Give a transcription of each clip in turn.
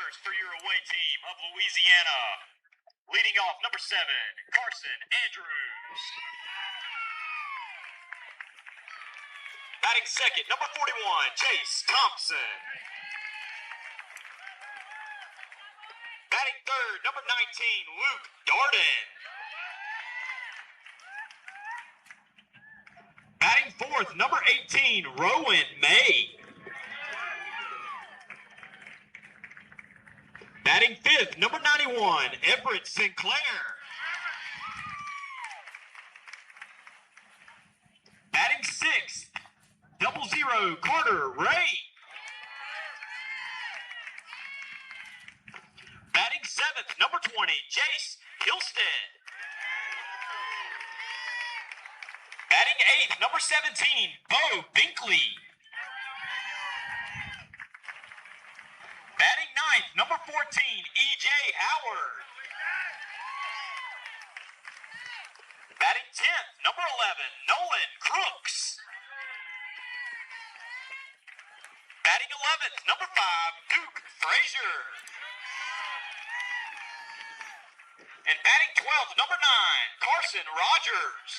first for your away team of Louisiana. Leading off, number 7, Carson Andrews. Batting second, number 41, Chase Thompson. Batting third, number 19, Luke Darden. Batting fourth, number 18, Rowan May. Batting fifth, number 91, Everett Sinclair. Batting sixth, 00, Carter Ray. Batting seventh, number 20, Jace Hilstead. Batting eighth, number 17, Bo Binkley. Batting ninth, number 14, E.J. Howard. Batting 10th, number 11, Nolan Crooks. Batting 11th, number 5, Duke Frazier. And batting 12th, number 9, Carson Rogers.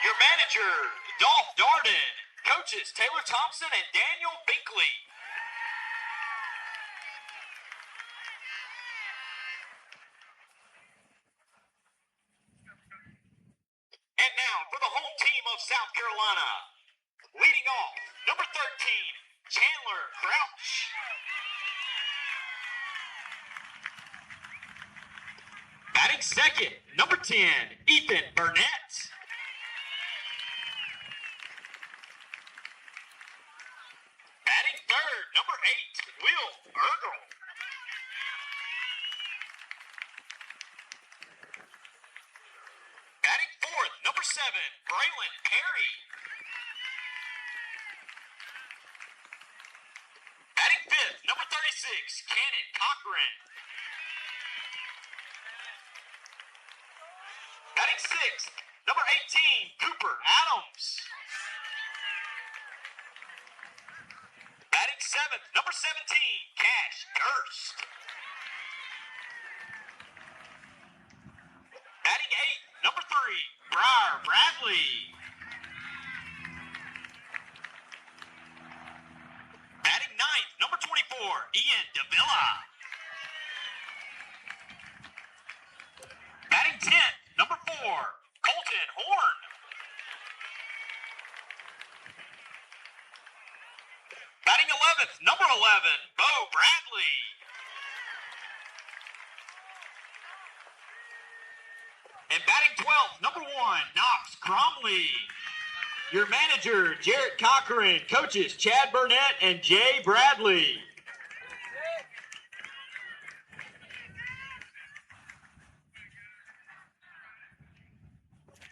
Your manager, Dolph Darden. Coaches, Taylor Thompson and Daniel Binkley. And now for the home team of South Carolina. Leading off, number 13, Chandler Crouch. Batting second, number 10, Ethan Burnett. Batting third, number 8, Will Ergel. Batting fourth, number 7, Braylon Perry. Batting fifth, number 36, Cannon Cochran. Batting sixth, number 18, Cooper Adams. Batting seventh, number 17, Cash Durst. Batting eighth, number 3, Briar Bradley. Batting ninth, number 24, Ian Davila. Batting 10th, number 4, Colton Horn. Batting 11th, number 11, Bo Bradley. And batting 12th, number 1, Knox Cromley. Your manager, Jarrett Cochran. Coaches, Chad Burnett and Jay Bradley.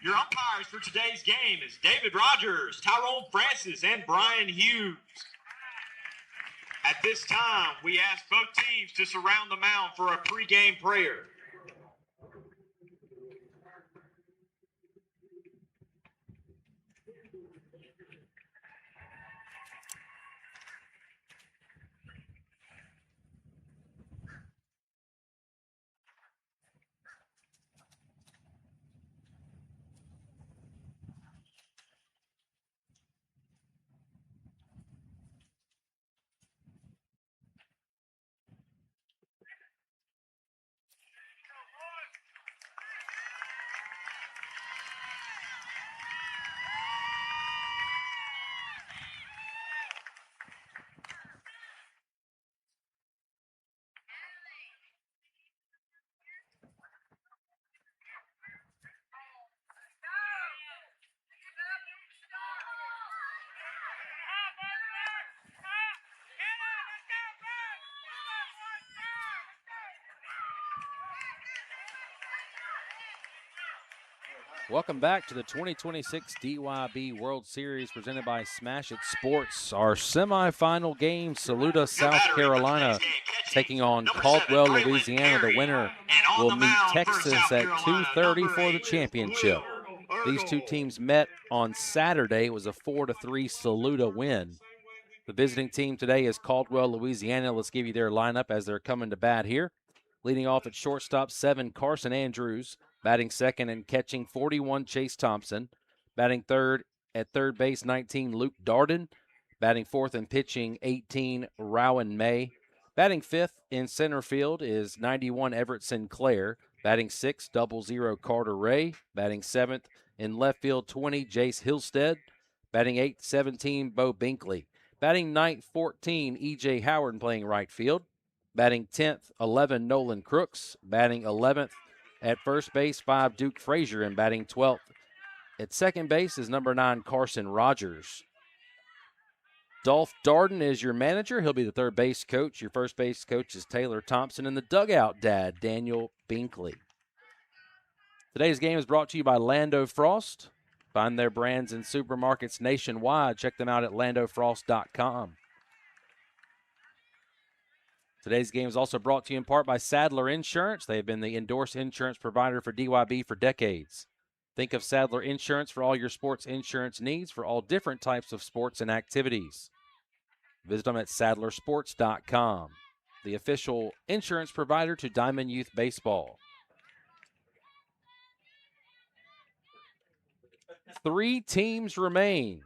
Your umpires for today's game is David Rogers, Tyrone Francis, and Brian Hughes. At this time, we ask both teams to surround the mound for a pregame prayer. Welcome back to the 2026 DYB World Series presented by Smash It Sports. Our semifinal game, Saluda, South Carolina, taking on Caldwell, Louisiana. The winner will meet Texas at 2:30 for the championship. These two teams met on Saturday. It was a 4-3 Saluda win. The visiting team today is Caldwell, Louisiana. Let's give you their lineup as they're coming to bat here. Leading off at shortstop, 7, Carson Andrews. Batting second and catching, 41, Chase Thompson. Batting third at third base, 19, Luke Darden. Batting fourth and pitching, 18, Rowan May. Batting fifth in center field is 91, Everett Sinclair. Batting sixth, 00, Carter Ray. Batting seventh in left field, 20, Jace Hillstead. Batting eighth, 17, Bo Binkley. Batting ninth, 14, E.J. Howard playing right field. Batting 10th, 11, Nolan Crooks. Batting 11th at first base, 5, Duke Frazier. And batting 12th at second base is number 9, Carson Rogers. Dolph Darden is your manager. He'll be the third base coach. Your first base coach is Taylor Thompson. And the dugout dad, Daniel Binkley. Today's game is brought to you by Lando Frost. Find their brands in supermarkets nationwide. Check them out at landofrost.com. Today's game is also brought to you in part by Sadler Insurance. They have been the endorsed insurance provider for DYB for decades. Think of Sadler Insurance for all your sports insurance needs for all different types of sports and activities. Visit them at sadlersports.com, the official insurance provider to Diamond Youth Baseball. 3 teams remain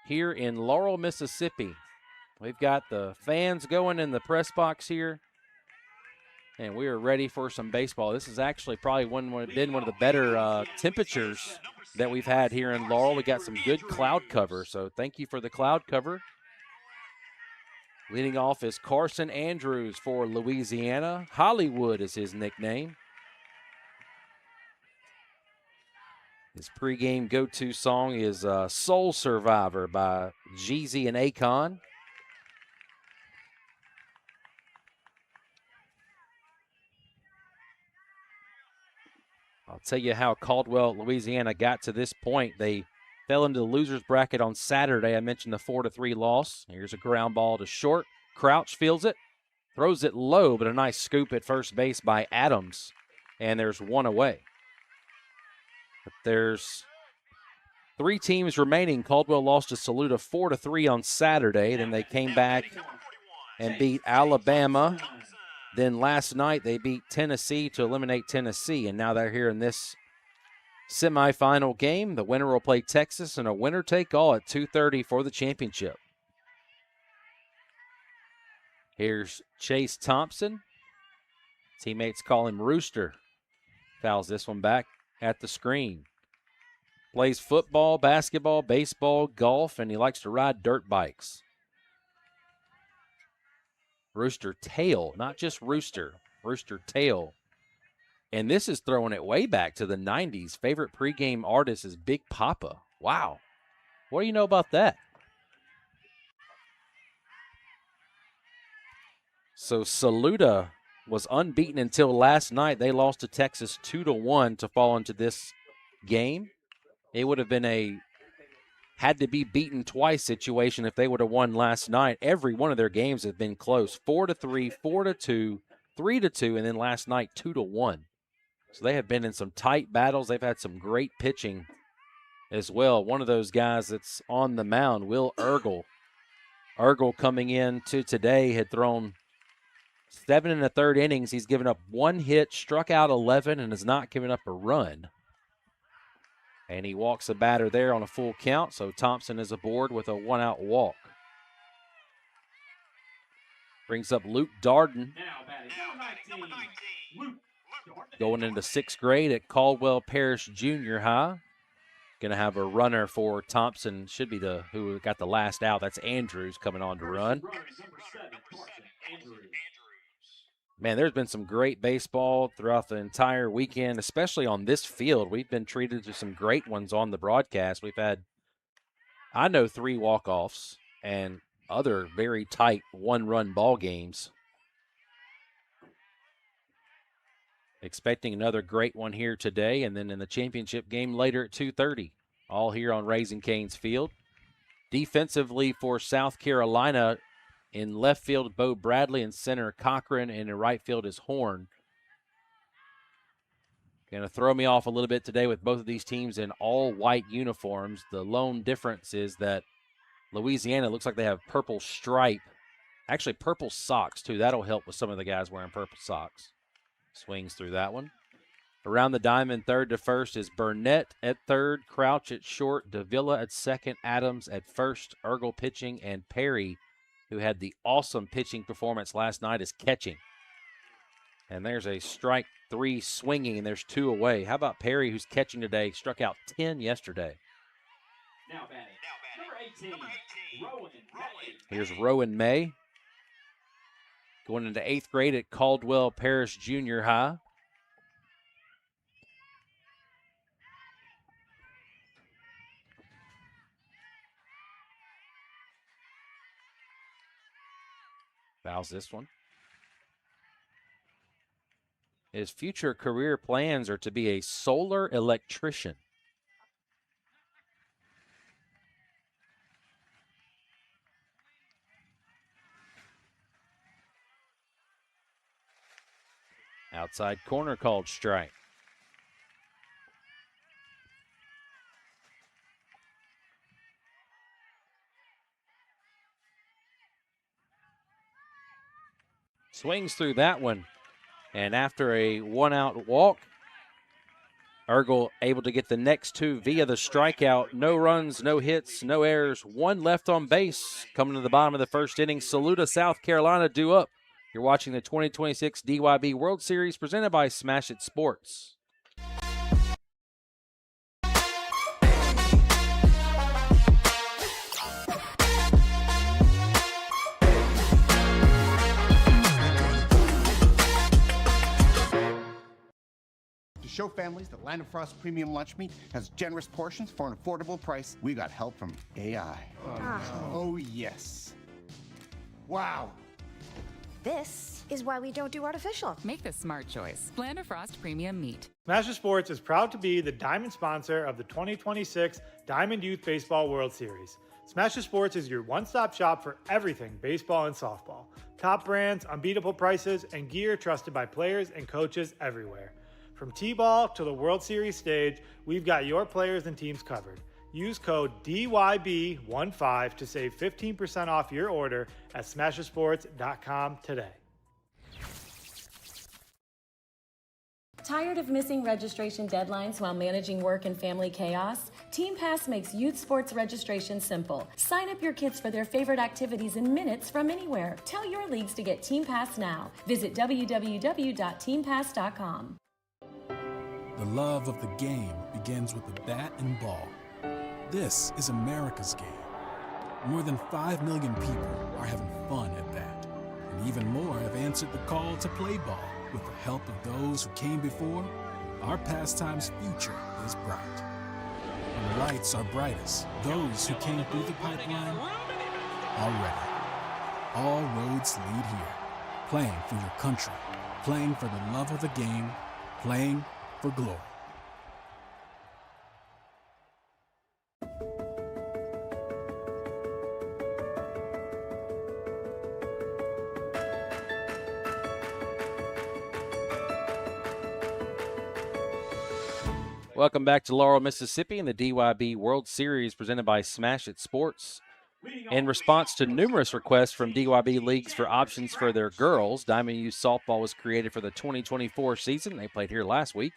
here in Laurel, Mississippi. We've got the fans going in the press box here, and we are ready for some baseball. This is actually probably been one of the better temperatures that we've had here in Laurel. We got some good cloud cover, so thank you for the cloud cover. Leading off is Carson Andrews for Louisiana. Hollywood is his nickname. His pregame go-to song is Soul Survivor by Jeezy and Akon. I'll tell you how Caldwell, Louisiana got to this point. They fell into the loser's bracket on Saturday. I mentioned the 4-3 loss. Here's a ground ball to short. Crouch fields it, throws it low, but a nice scoop at first base by Adams. And there's one away. But there's 3 teams remaining. Caldwell lost to Saluda 4-3 on Saturday. Then they came back and beat Alabama. Then last night they beat Tennessee to eliminate Tennessee. And now they're here in this semifinal game. The winner will play Texas in a winner-take-all at 2:30 for the championship. Here's Chase Thompson. Teammates call him Rooster. Fouls this one back at the screen. Plays football, basketball, baseball, golf, and he likes to ride dirt bikes. Rooster Tail, not just Rooster, Rooster Tail. And this is throwing it way back to the 90s. Favorite pregame artist is Big Papa. Wow. What do you know about that? So Saluda was unbeaten until last night. They lost to Texas 2-1 to fall into this game. It would have been a had to be beaten twice situation if they would have won last night. Every one of their games have been close. 4-3, 4-2, 3-2, and then last night 2-1. So they have been in some tight battles. They've had some great pitching as well. One of those guys that's on the mound, Will Ergel. Ergel coming in to today had thrown 7 1/3 innings. He's given up 1 hit, struck out 11, and has not given up a run. And he walks a batter there on a full count, so Thompson is aboard with a 1-out walk. Brings up Luke Darden. Going into 6th grade at Caldwell Parish Junior High. Going to have a runner for Thompson. Should be who got the last out. That's Andrews coming on to run. Man, there's been some great baseball throughout the entire weekend, especially on this field. We've been treated to some great ones on the broadcast. We've had, I know, 3 walk-offs and other very tight one-run ball games. Expecting another great one here today, and then in the championship game later at 2:30, all here on Raising Cane's Field. Defensively for South Carolina, in left field, Bo Bradley, in center, Cochran, and in right field is Horn. Going to throw me off a little bit today with both of these teams in all white uniforms. The lone difference is that Louisiana looks like they have purple stripe. Actually, purple socks, too. That'll help with some of the guys wearing purple socks. Swings through that one. Around the diamond, third to first is Burnett at third, Crouch at short, Davila at second, Adams at first, Ergel pitching, and Perry, who had the awesome pitching performance last night, is catching. And there's a strike 3 swinging, and there's 2 away. How about Perry, who's catching today, struck out 10 yesterday. Now batting. Number 18, Rowan May. Here's Rowan May, going into 8th grade at Caldwell Parish Junior High. Fouls this one. His future career plans are to be a solar electrician. Outside corner called strike. Swings through that one. And after a 1-out walk, Ergel able to get the next 2 via the strikeout. No runs, no hits, no errors. 1 left on base. Coming to the bottom of the first inning, Saluda, South Carolina due up. You're watching the 2026 DYB World Series presented by Smash It Sports. Show families that Land of Frost Premium Lunch Meat has generous portions for an affordable price. We got help from AI. Oh, yes. Wow. This is why we don't do artificial. Make the smart choice. Land of Frost Premium Meat. Smash It Sports is proud to be the diamond sponsor of the 2026 Diamond Youth Baseball World Series. Smash It Sports is your one-stop shop for everything baseball and softball. Top brands, unbeatable prices, and gear trusted by players and coaches everywhere. From T-ball to the World Series stage, we've got your players and teams covered. Use code DYB15 to save 15% off your order at SmashItSports.com today. Tired of missing registration deadlines while managing work and family chaos? Team Pass makes youth sports registration simple. Sign up your kids for their favorite activities in minutes from anywhere. Tell your leagues to get Team Pass now. Visit www.teampass.com. The love of the game begins with the bat and ball. This is America's game. More than 5 million people are having fun at bat. And even more have answered the call to play ball. With the help of those who came before, our pastime's future is bright. When the lights are brightest, those who came through the pipeline are ready. All roads lead here. Playing for your country, playing for the love of the game, playing for glory. Welcome back to Laurel, Mississippi, in the DYB World Series presented by Smash It Sports. In response to numerous requests from DYB leagues for options for their girls, Diamond Youth Softball was created for the 2024 season. They played here last week.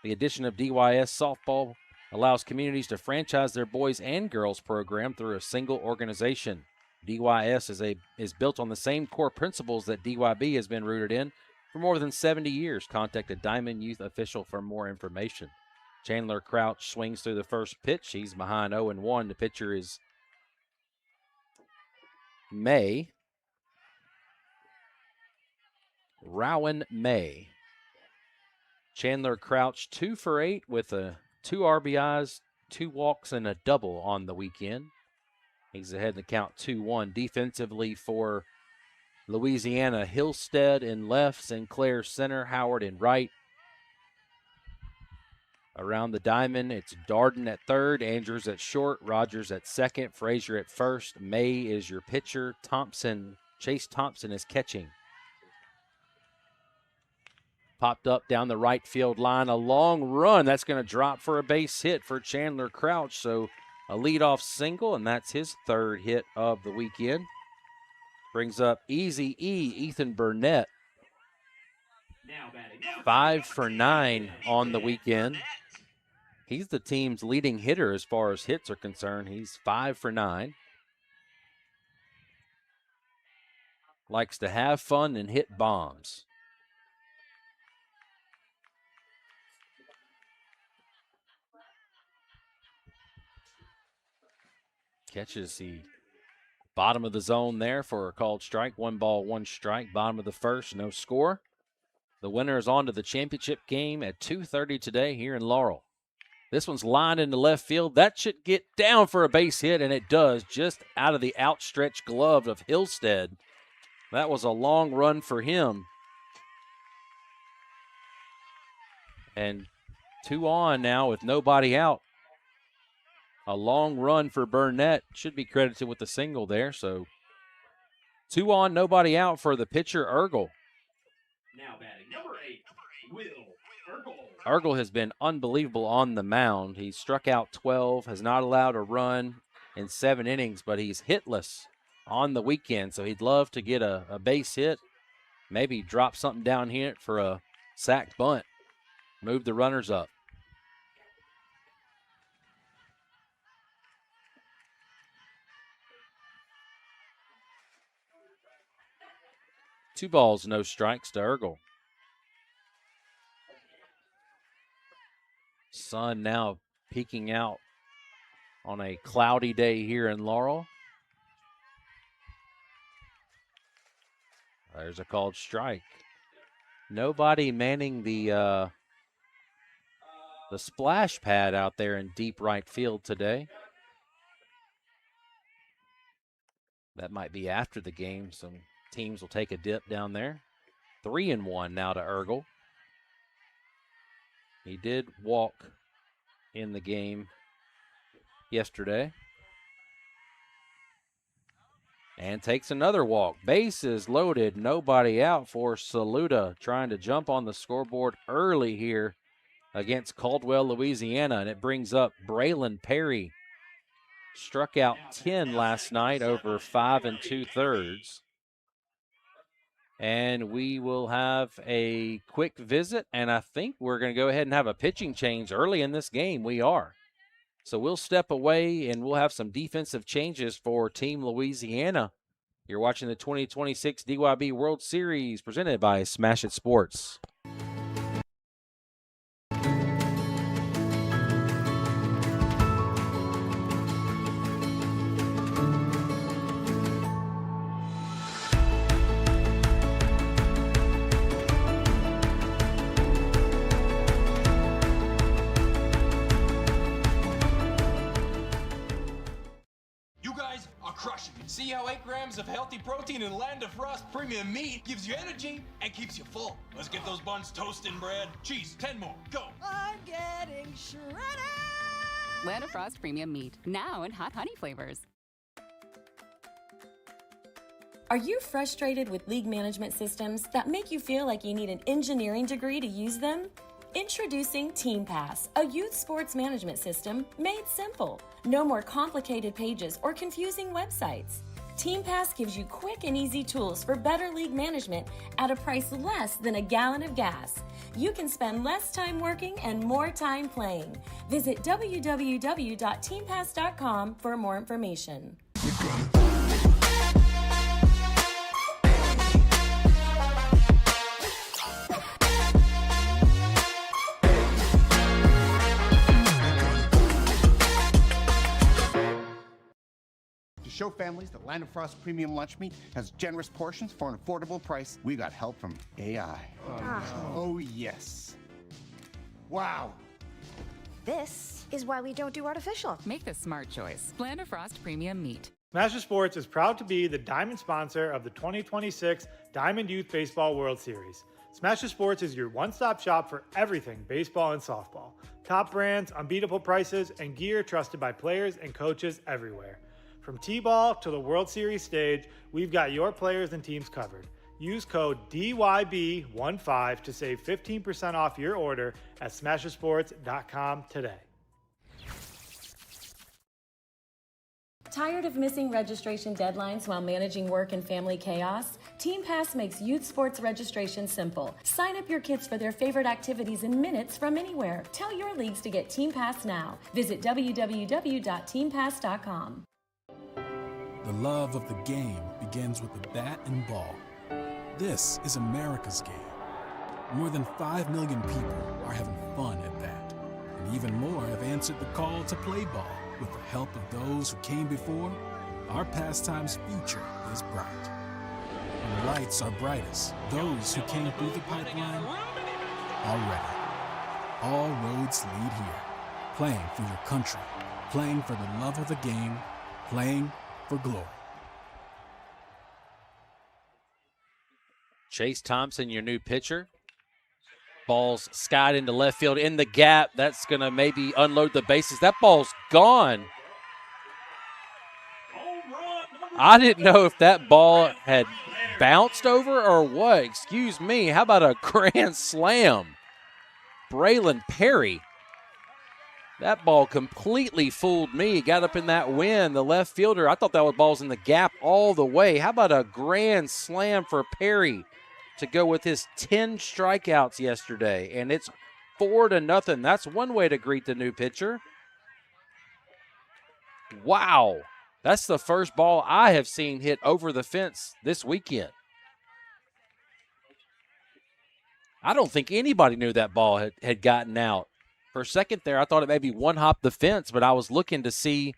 The addition of DYS Softball allows communities to franchise their boys and girls program through a single organization. DYS is built on the same core principles that DYB has been rooted in for more than 70 years. Contact a Diamond Youth official for more information. Chandler Crouch swings through the first pitch. He's behind 0-1. The pitcher is May. Rowan May. Chandler Crouch 2 for 8 with 2 RBIs, 2 walks, and a double on the weekend. He's ahead in the count 2-1. Defensively for Louisiana, Hillstead in left, Sinclair center, Howard in right. Around the diamond, it's Darden at third, Andrews at short, Rogers at second, Frazier at first. May is your pitcher. Chase Thompson is catching. Popped up down the right field line, a long run. That's going to drop for a base hit for Chandler Crouch. So a leadoff single, and that's his third hit of the weekend. Brings up Easy E, Ethan Burnett. 5 for 9 on the weekend. He's the team's leading hitter as far as hits are concerned. He's 5 for 9. Likes to have fun and hit bombs. Catches the bottom of the zone there for a called strike. 1 ball, 1 strike. Bottom of the first, no score. The winner is on to the championship game at 2:30 today here in Laurel. This one's lined into left field. That should get down for a base hit, and it does, just out of the outstretched glove of Hillstead. That was a long run for him. And 2 on now with nobody out. A long run for Burnett. Should be credited with the single there. So 2 on, nobody out for the pitcher, Ergel. Now batting number 8, Will Ergel. Ergel has been unbelievable on the mound. He's struck out 12, has not allowed a run in 7 innings, but he's hitless on the weekend. So he'd love to get a base hit, maybe drop something down here for a sacked bunt, move the runners up. Two balls, no strikes to Ergel. Sun now peeking out on a cloudy day here in Laurel. There's a called strike. Nobody manning the splash pad out there in deep right field today. That might be after the game. Some teams will take a dip down there. 3-1 now to Ergel. He did walk in the game yesterday. And takes another walk. Bases loaded, nobody out for Saluda, trying to jump on the scoreboard early here against Caldwell, Louisiana. And it brings up Braylon Perry. Struck out 10 last night over 5 2/3. And we will have a quick visit, and I think we're going to go ahead and have a pitching change early in this game. We are. So we'll step away, and we'll have some defensive changes for Team Louisiana. You're watching the 2026 DYB World Series presented by Smash It Sports. See how 8 grams of healthy protein in Land of Frost premium meat gives you energy and keeps you full. Let's get those buns toasting, Brad. Cheese, 10 more, go. I'm getting shredded. Land of Frost premium meat, now in hot honey flavors. Are you frustrated with league management systems that make you feel like you need an engineering degree to use them? Introducing Team Pass, a youth sports management system made simple. No more complicated pages or confusing websites. Team Pass gives you quick and easy tools for better league management at a price less than a gallon of gas. You can spend less time working and more time playing. Visit www.teampass.com for more information. To show families that Land of Frost premium lunch meat has generous portions for an affordable price, we got help from AI. Oh, yes. Wow. This is why we don't do artificial. Make the smart choice. Land of Frost premium meat. Smash Sports is proud to be the diamond sponsor of the 2026 Diamond Youth Baseball World Series. Smash Sports is your one-stop shop for everything baseball and softball. Top brands, unbeatable prices, and gear trusted by players and coaches everywhere. From T-ball to the World Series stage, we've got your players and teams covered. Use code DYB15 to save 15% off your order at smashersports.com today. Tired of missing registration deadlines while managing work and family chaos? Team Pass makes youth sports registration simple. Sign up your kids for their favorite activities in minutes from anywhere. Tell your leagues to get Team Pass now. Visit www.teampass.com. The love of the game begins with the bat and ball. This is America's game. More than 5 million people are having fun at that. And even more have answered the call to play ball. With the help of those who came before, our pastime's future is bright. When the lights are brightest, those who came through the pipeline are ready. All roads lead here. Playing for your country, playing for the love of the game, playing for glory. Chase Thompson, your new pitcher. Ball's skied into left field in the gap. That's going to maybe unload the bases. That ball's gone. I didn't know if that ball had bounced over or what. Excuse me. How about a grand slam? Braylon Perry. That ball completely fooled me. Got up in that wind. The left fielder, I thought that ball's in the gap all the way. How about a grand slam for Perry to go with his 10 strikeouts yesterday? And it's 4-0. That's one way to greet the new pitcher. Wow. That's the first ball I have seen hit over the fence this weekend. I don't think anybody knew that ball had gotten out. For a second there, I thought it maybe one-hopped the fence, but I was looking to see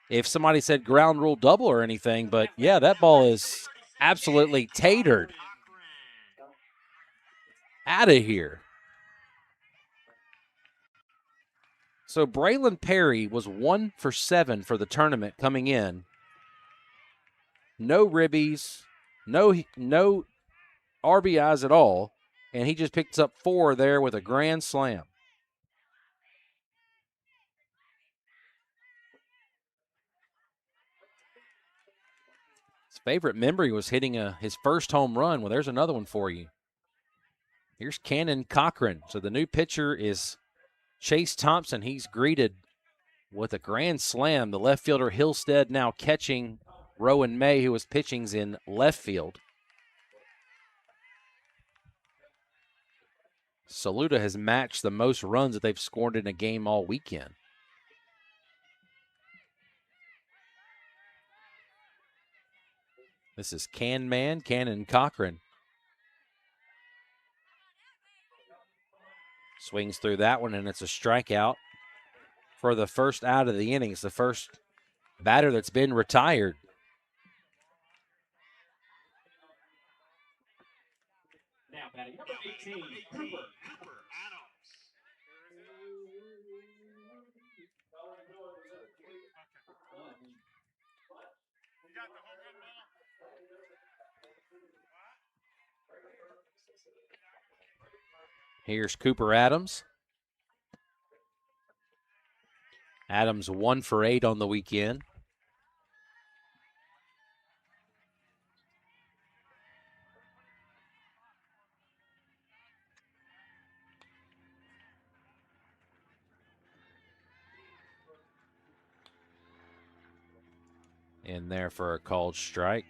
if somebody said ground rule double or anything. But, yeah, that ball is absolutely tatered. Out of here. So Braylon Perry was 1 for 7 for the tournament coming in. No ribbies, no RBIs at all, and he just picks up 4 there with a grand slam. His favorite memory was hitting his first home run. Well, there's another one for you. Here's Cannon Cochran. So the new pitcher is Chase Thompson. He's greeted with a grand slam. The left fielder Hillstead now catching Rowan May, who was pitching in left field. Saluda has matched the most runs that they've scored in a game all weekend. This is Cannon Cochran. Swings through that one, and it's a strikeout for the first out of the innings, the first batter that's been retired. Now batting number 18, Cooper Adams. Here's Cooper Adams. Adams 1 for 8 on the weekend. In there for a called strike.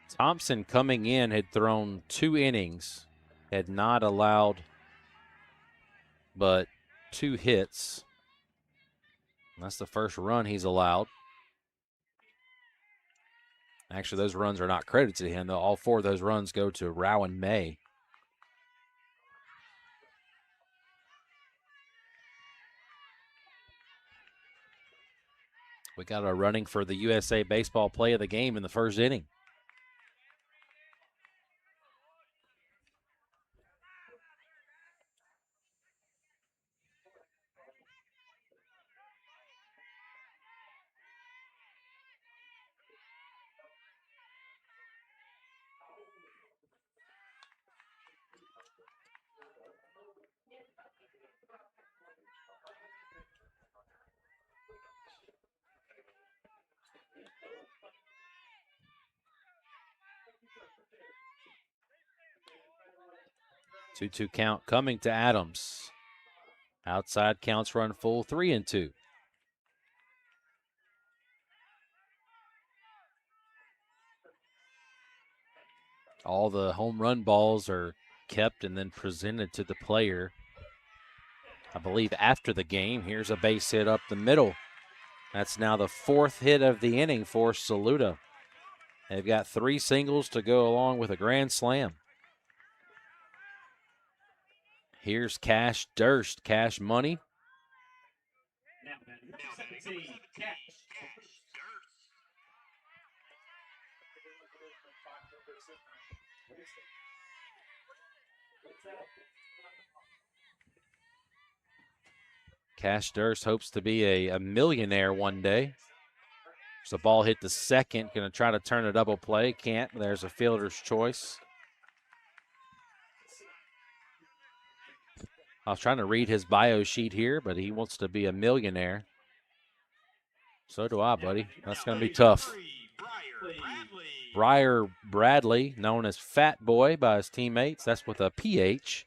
Thompson coming in had thrown 2 innings, had not allowed but 2 hits. That's the first run he's allowed. Actually, those runs are not credited to him, though. All 4 of those runs go to Rowan May. We got a running for the USA Baseball play of the game in the first inning. Two-two count coming to Adams. Outside counts run full, 3-2. All the home run balls are kept and then presented to the player, I believe, after the game. Here's a base hit up the middle. That's now the 4th hit of the inning for Saluda. They've got 3 singles to go along with a grand slam. Here's Cash Durst, Cash Money. Cash Durst hopes to be a millionaire one day. So the ball hit the second, going to try to turn a double play. Can't. There's a fielder's choice. I was trying to read his bio sheet here, but he wants to be a millionaire. So do I, buddy. That's going to be tough. Briar Bradley, known as Fat Boy by his teammates. That's with a PH.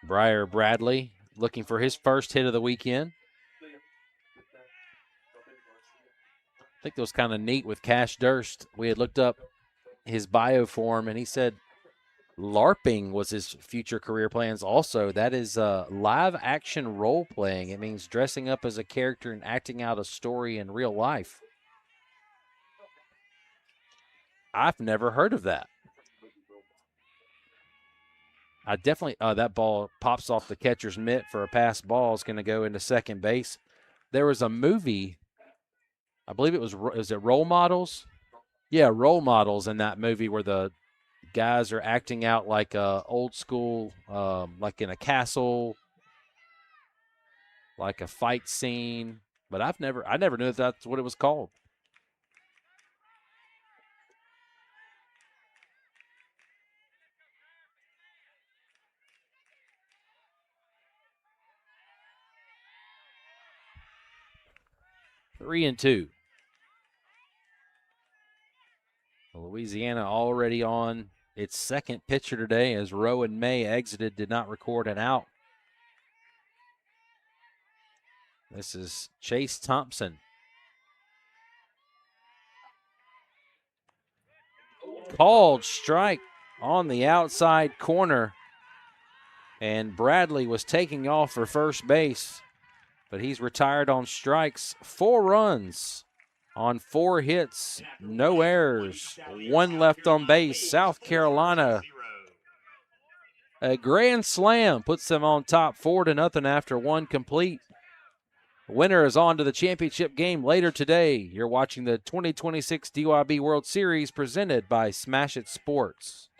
Briar Bradley looking for his first hit of the weekend. I think that was kind of neat with Cash Durst. We had looked up his bio for him, and he said LARPing was his future career plans also. That is live action role playing. It means dressing up as a character and acting out a story in real life. I've never heard of that. I definitely, that ball pops off the catcher's mitt for a pass ball. Is going to go into second base. There was a movie, I believe it was it Role Models? Yeah, Role Models in that movie where the guys are acting out like old school, like in a castle, like a fight scene. But I never knew that's what it was called. Three and two. Louisiana already on its second pitcher today as Rowan May exited, did not record an out. This is Chase Thompson. Called strike on the outside corner. And Bradley was taking off for first base, but he's retired on strikes. 4 runs on 4 hits, no errors, 1 left on base. South Carolina, a grand slam puts them on top 4-0 after 1 complete. Winner is on to the championship game later today. You're watching the 2026 DYB World Series presented by Smash It Sports.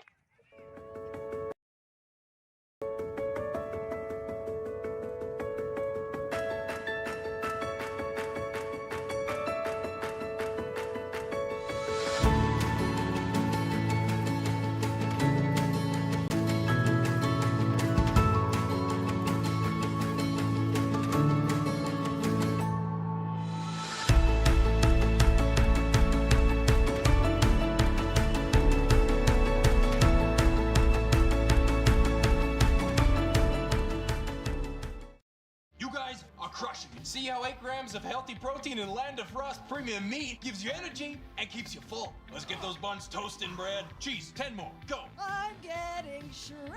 See how 8 grams of healthy protein in Land of Frost premium meat gives you energy and keeps you full. Let's get those buns toasting, bread. Cheese, 10 more. Go. I'm getting shredded.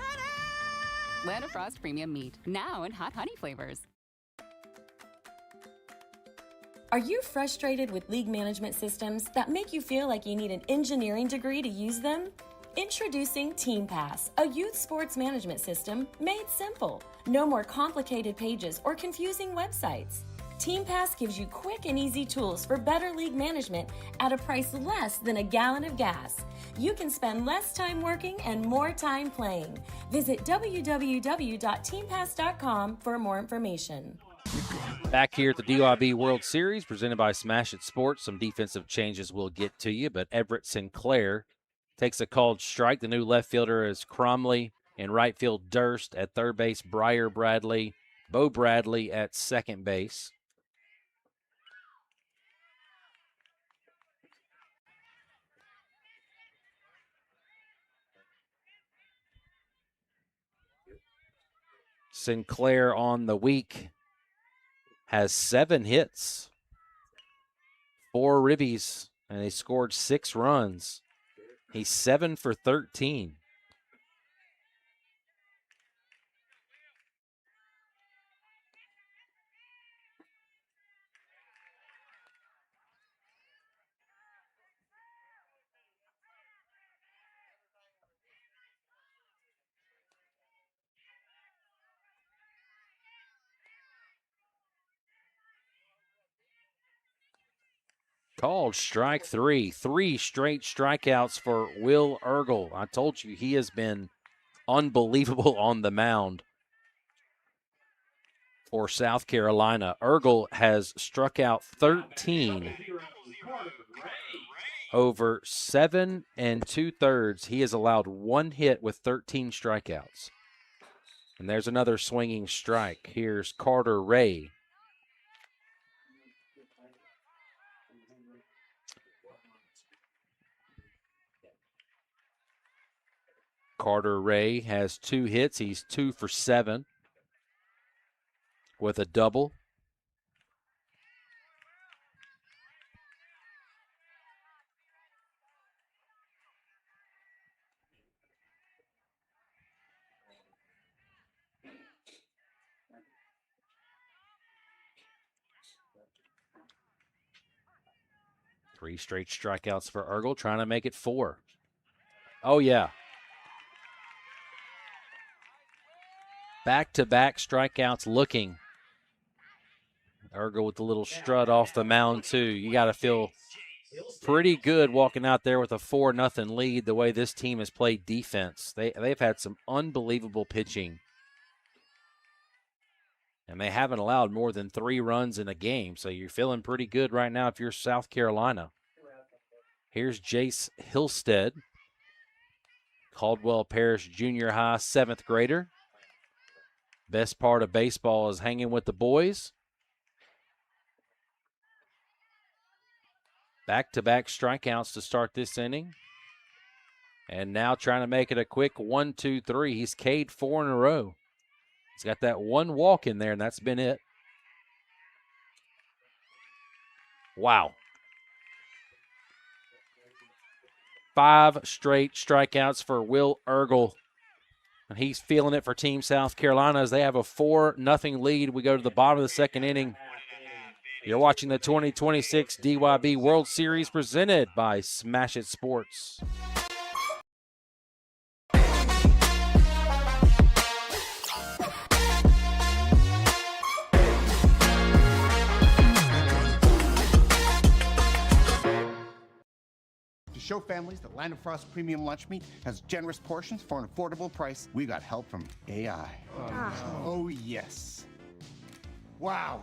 Land of Frost premium meat, now in hot honey flavors. Are you frustrated with league management systems that make you feel like you need an engineering degree to use them? Introducing TeamPass, a youth sports management system made simple. No more complicated pages or confusing websites. TeamPass gives you quick and easy tools for better league management at a price less than a gallon of gas. You can spend less time working and more time playing. Visit www.teampass.com for more information. Back here at the DYB World Series, presented by Smash It Sports. Some defensive changes we'll get to you, but Everett Sinclair takes a called strike. The new left fielder is Cromley. In right field, Durst. At third base, Briar Bradley. Bo Bradley at second base. Sinclair on the week has 7 hits, 4 ribbies, and he scored 6 runs. He's 7 for 13. Called strike 3. 3 straight strikeouts for Will Ergel. I told you he has been unbelievable on the mound for South Carolina. Ergel has struck out 13 over 7 2/3. He has allowed 1 hit with 13 strikeouts. And there's another swinging strike. Here's Carter Ray. Carter Ray has 2 hits. He's 2 for 7 with a double. Three straight strikeouts for Ergel, trying to make it 4. Oh, yeah. Back-to-back strikeouts looking. Ergel with the little strut off the mound, too. You got to feel pretty good walking out there with a 4-0 lead the way this team has played defense. They've had some unbelievable pitching. And they haven't allowed more than 3 runs in a game, so you're feeling pretty good right now if you're South Carolina. Here's Jace Hillstead, Caldwell Parish Junior High 7th grader. Best part of baseball is hanging with the boys. Back-to-back strikeouts to start this inning. And now trying to make it a quick 1-2-3. He's K'd 4 in a row. He's got that 1 walk in there, and that's been it. Wow. 5 straight strikeouts for Will Ergel. And he's feeling it for Team South Carolina as they have a 4-0 lead. We go to the bottom of the second inning. You're watching the 2026 DYB World Series presented by Smash It Sports. To show families that Land of Frost Premium Lunch Meat has generous portions for an affordable price, we got help from AI. Oh, yes. Wow.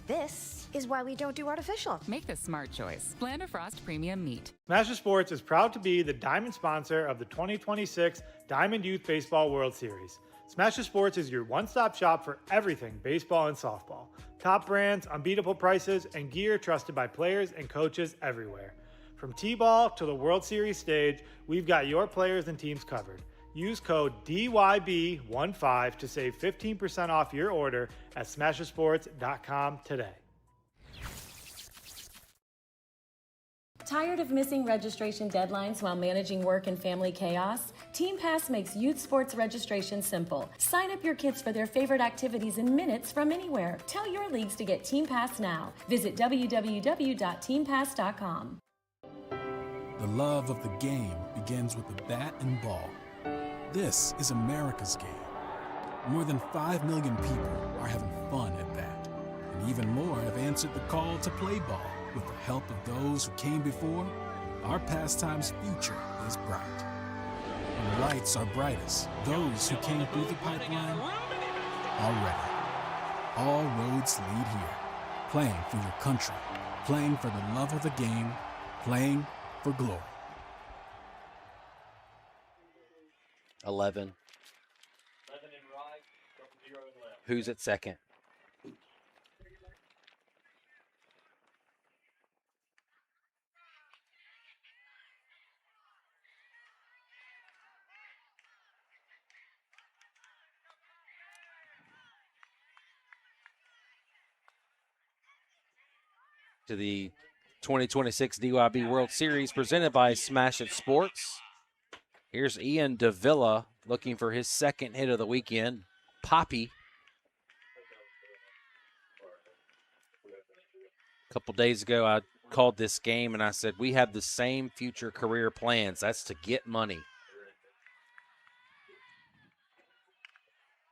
This is why we don't do artificial. Make the smart choice. Land of Frost Premium Meat. Smash Sports is proud to be the diamond sponsor of the 2026 Diamond Youth Baseball World Series. Smash Sports is your one-stop shop for everything baseball and softball. Top brands, unbeatable prices, and gear trusted by players and coaches everywhere. From T-ball to the World Series stage, we've got your players and teams covered. Use code DYB15 to save 15% off your order at smashersports.com today. Tired of missing registration deadlines while managing work and family chaos? Team Pass makes youth sports registration simple. Sign up your kids for their favorite activities in minutes from anywhere. Tell your leagues to get Team Pass now. Visit www.teampass.com. The love of the game begins with the bat and ball. This is America's game. More than 5 million people are having fun at bat. And even more have answered the call to play ball. With the help of those who came before, our pastime's future is bright. When the lights are brightest, those who came through the pipeline are ready. All roads lead here. Playing for your country, playing for the love of the game, playing for glory. 11. Who's at second? to the 2026 DYB World Series presented by Smash It Sports. Here's Ian Davila looking for his second hit of the weekend. Poppy. A couple days ago, I called this game and I said, we have the same future career plans. That's to get money.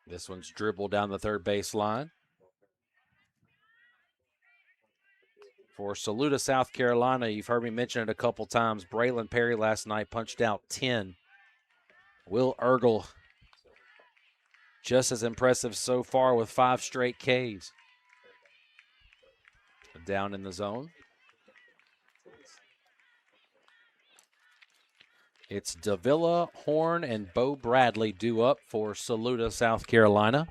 This one's dribbled down the third base line. For Saluda, South Carolina, you've heard me mention it a couple times. Braylon Perry last night punched out 10. Will Ergel, just as impressive so far with 5 straight Ks. Down in the zone. It's Davila, Horn, and Bo Bradley due up for Saluda, South Carolina.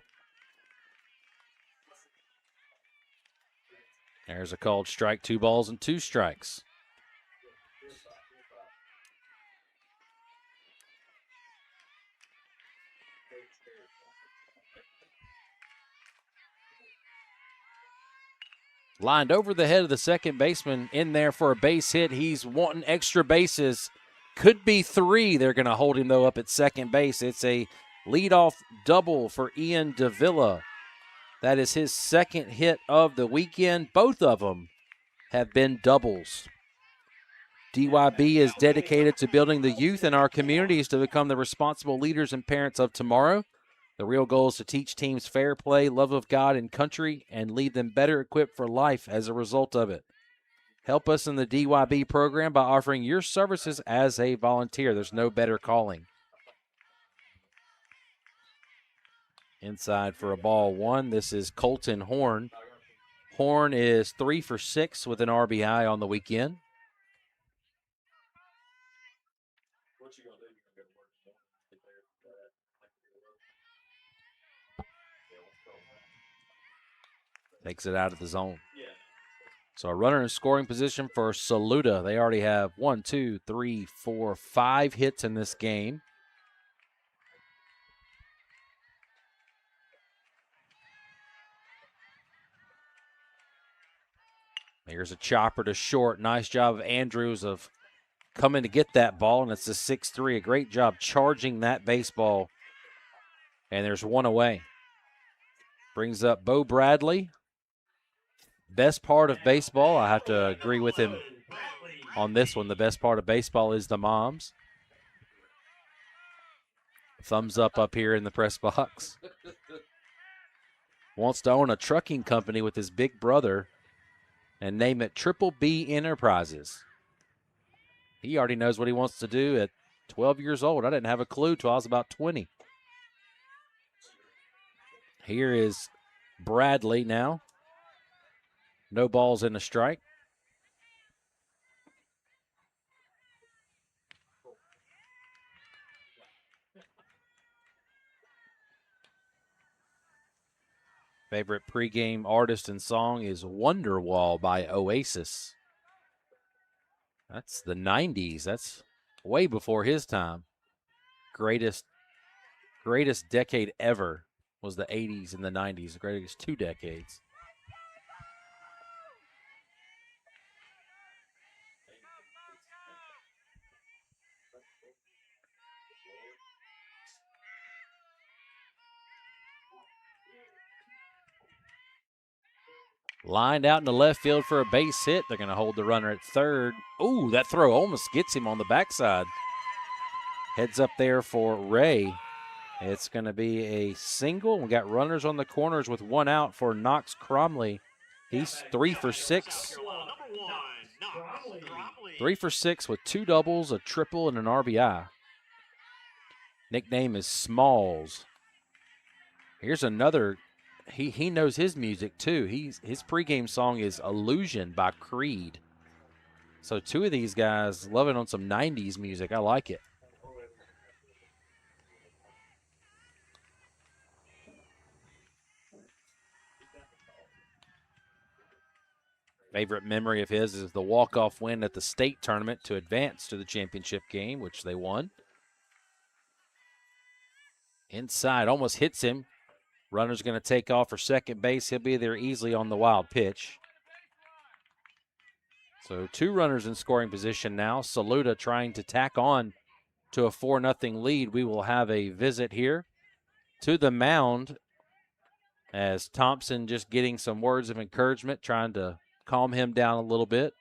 There's a called strike, 2 balls and 2 strikes. Lined over the head of the second baseman, in there for a base hit. He's wanting extra bases. Could be 3. They're going to hold him, though, up at second base. It's a leadoff double for Ian Davila. That is his second hit of the weekend. Both of them have been doubles. DYB is dedicated to building the youth in our communities to become the responsible leaders and parents of tomorrow. The real goal is to teach teams fair play, love of God and country, and leave them better equipped for life as a result of it. Help us in the DYB program by offering your services as a volunteer. There's no better calling. Inside for a ball 1. This is Colton Horn. Horn is 3 for 6 with an RBI on the weekend. Takes it out of the zone. So a runner in scoring position for Saluda. They already have 1, 2, 3, 4, 5 hits in this game. Here's a chopper to short. Nice job of Andrews of coming to get that ball, and it's a 6-3. A great job charging that baseball. And there's 1 away. Brings up Bo Bradley. Best part of baseball, I have to agree with him on this one. The best part of baseball is the moms. Thumbs up here in the press box. Wants to own a trucking company with his big brother and name it Triple B Enterprises. He already knows what he wants to do at 12 years old. I didn't have a clue till I was about 20. Here is Bradley now. No balls and a strike. Favorite pregame artist and song is Wonderwall by Oasis. That's the 90s. That's way before his time. Greatest decade ever was the 80s and the 90s. The greatest 2 decades. Lined out in the left field for a base hit. They're going to hold the runner at third. Ooh, that throw almost gets him on the backside. Heads up there for Ray. It's going to be a single. We got runners on the corners with 1 out for Knox Cromley. He's 3 for 6. 3 for 6 with 2 doubles, a triple, and an RBI. Nickname is Smalls. Here's another. He knows his music too. His pregame song is Illusion by Creed. So 2 of these guys loving on some 90s music. I like it. Favorite memory of his is the walk-off win at the state tournament to advance to the championship game, which they won. Inside, almost hits him. Runner's going to take off for second base. He'll be there easily on the wild pitch. So 2 runners in scoring position now. Saluda trying to tack on to a 4-0 lead. We will have a visit here to the mound as Thompson just getting some words of encouragement, trying to calm him down a little bit.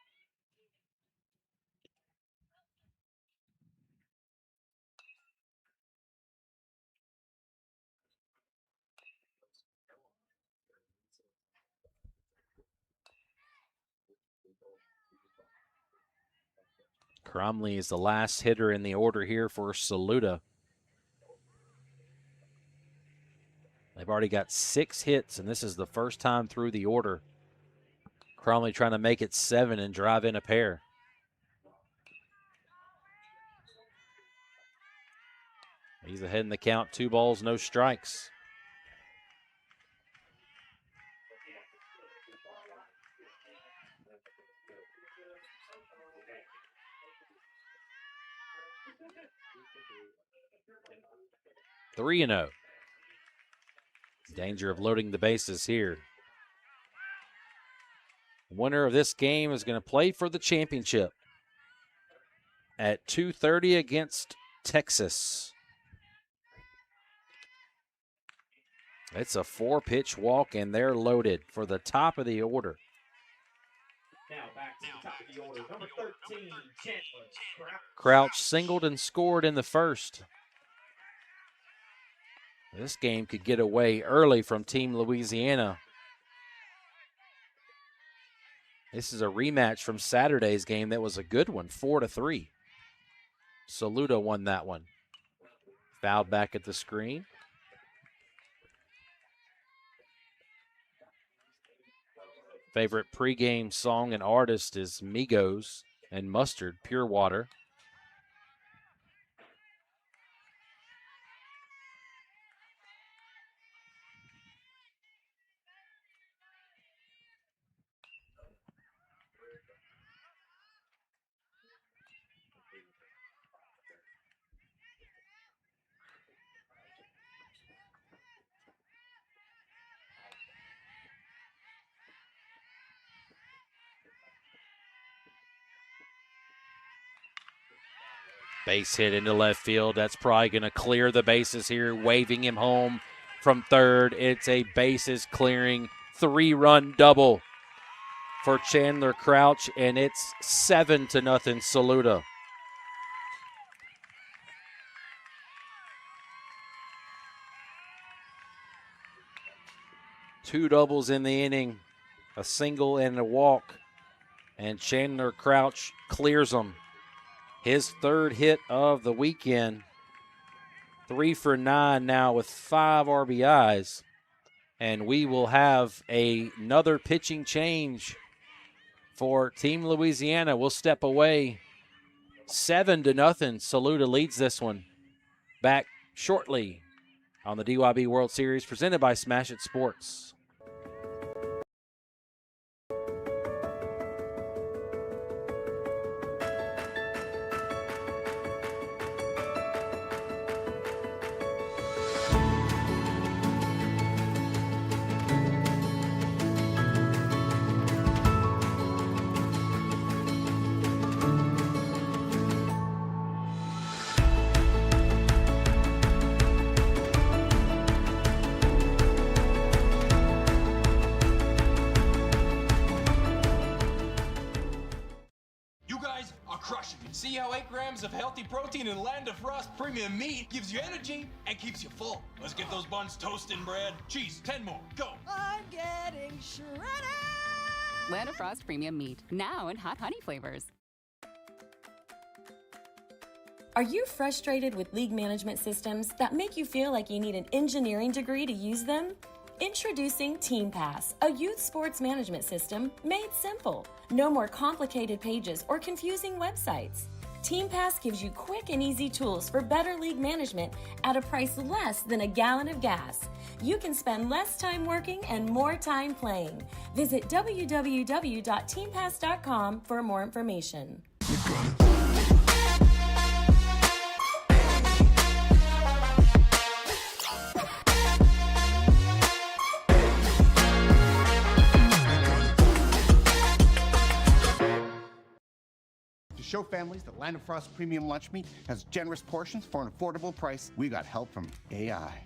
Cromley is the last hitter in the order here for Saluda. They've already got 6 hits, and this is the first time through the order. Cromley trying to make it 7 and drive in a pair. He's ahead in the count, 2 balls, no strikes. Three and 0. Danger of loading the bases here. Winner of this game is going to play for the championship at 2:30 against Texas. It's a 4-pitch walk, and they're loaded for the top of the order. Now back to the top of the order. Number 13, Chandler Crouch singled and scored in the first. This game could get away early from Team Louisiana. This is a rematch from Saturday's game that was a good one, 4-3. Saluda won that one. Fouled back at the screen. Favorite pregame song and artist is Migos and Mustard, Pure Water. Base hit into left field. That's probably going to clear the bases here, waving him home from third. It's a bases clearing 3-run double for Chandler Crouch, and it's 7-0 Saluda. Two doubles in the inning, a single and a walk, and Chandler Crouch clears them. His 3rd hit of the weekend. 3 for 9 now with 5 RBIs. And we will have another pitching change for Team Louisiana. We'll step away. 7-0. Saluda leads this one. Back shortly on the DYB World Series presented by Smash It Sports. See how 8 grams of healthy protein in Land of Frost premium meat gives you energy and keeps you full. Let's get those buns toasting, bread. Cheese, 10 more, go. I'm getting shredded. Land of Frost premium meat, now in hot honey flavors. Are you frustrated with league management systems that make you feel like you need an engineering degree to use them? Introducing Team Pass, a youth sports management system made simple. No more complicated pages or confusing websites. Team Pass gives you quick and easy tools for better league management at a price less than a gallon of gas. You can spend less time working and more time playing. Visit www.teampass.com for more information. show families that Land of Frost premium lunch meat has generous portions for an affordable price, we got help from AI.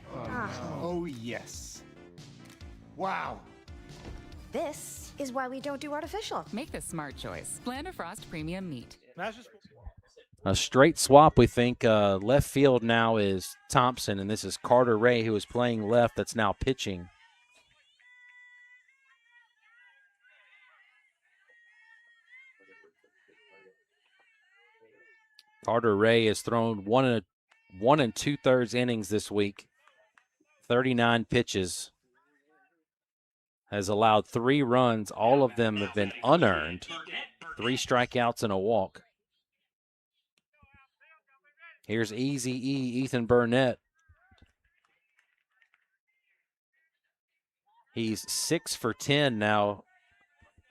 Oh, yes. Wow. This is why we don't do artificial. Make the smart choice. Land of Frost Premium Meat. A straight swap, we think. Left field now is Thompson, and this is Carter Ray, who is playing left, that's now pitching. Carter Ray has thrown 1 2/3 innings this week, 39 pitches, has allowed 3 runs. All of them have been unearned, 3 strikeouts and a walk. Here's Easy E, Ethan Burnett. He's 6 for 10 now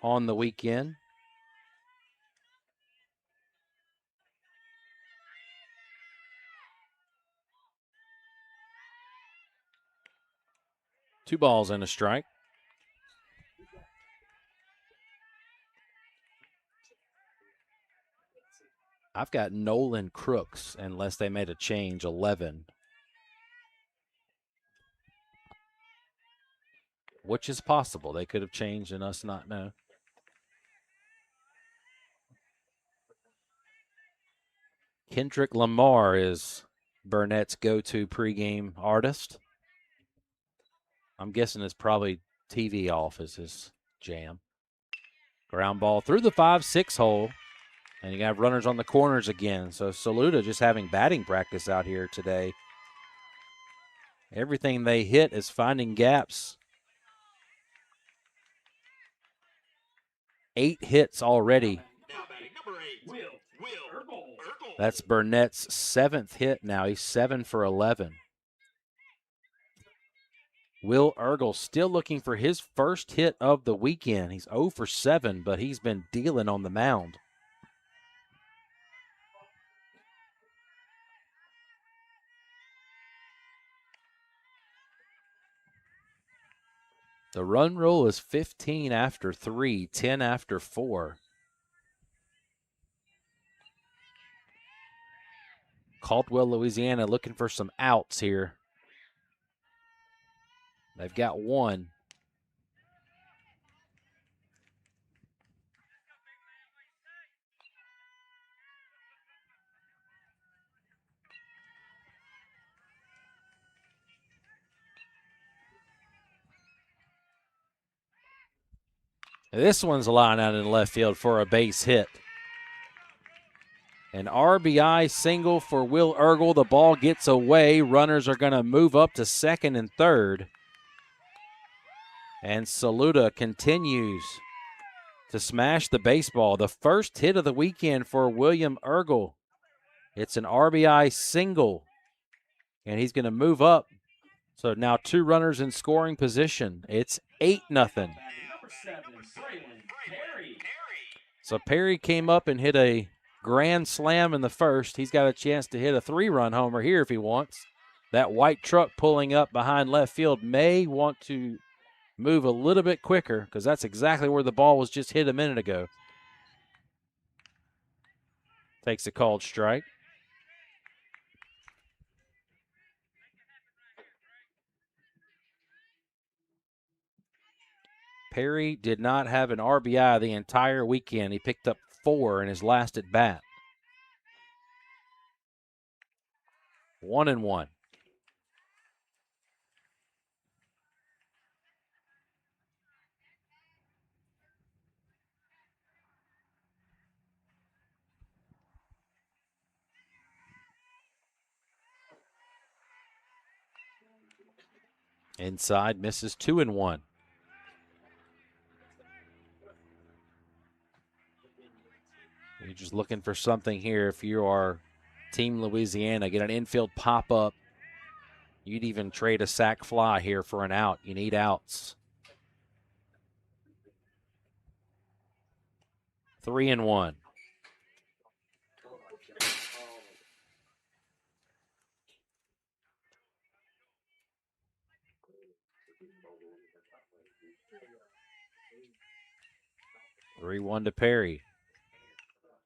on the weekend. Two balls and a strike. I've got Nolan Crooks, unless they made a change, 11. Which is possible. They could have changed and us not know. Kendrick Lamar is Burnett's go-to pregame artist. I'm guessing it's probably TV off is his jam. Ground ball through the 5-6 hole. And you have runners on the corners again. So Saluda just having batting practice out here today. Everything they hit is finding gaps. 8 hits already. That's Burnett's 7th hit now. He's 7 for 11. Will Ergel still looking for his first hit of the weekend. He's 0 for 7, but he's been dealing on the mound. The run rule is 15 after 3, 10 after 4. Caldwell, Louisiana looking for some outs here. They've got 1. This one's a line out in left field for a base hit. An RBI single for Will Ergel. The ball gets away. Runners are going to move up to second and third. And Saluda continues to smash the baseball. The first hit of the weekend for William Ergel. It's an RBI single. And he's going to move up. So now 2 runners in scoring position. It's 8-0. So Perry came up and hit a grand slam in the first. He's got a chance to hit a 3-run homer here if he wants. That white truck pulling up behind left field may want to move a little bit quicker because that's exactly where the ball was just hit a minute ago. Takes a called strike. Perry did not have an RBI the entire weekend. He picked up 4 in his last at bat. 1-1. Inside, misses 2-1. You're just looking for something here if you are Team Louisiana. Get an infield pop-up. You'd even trade a sac fly here for an out. You need outs. 3-1. Three-one to Perry.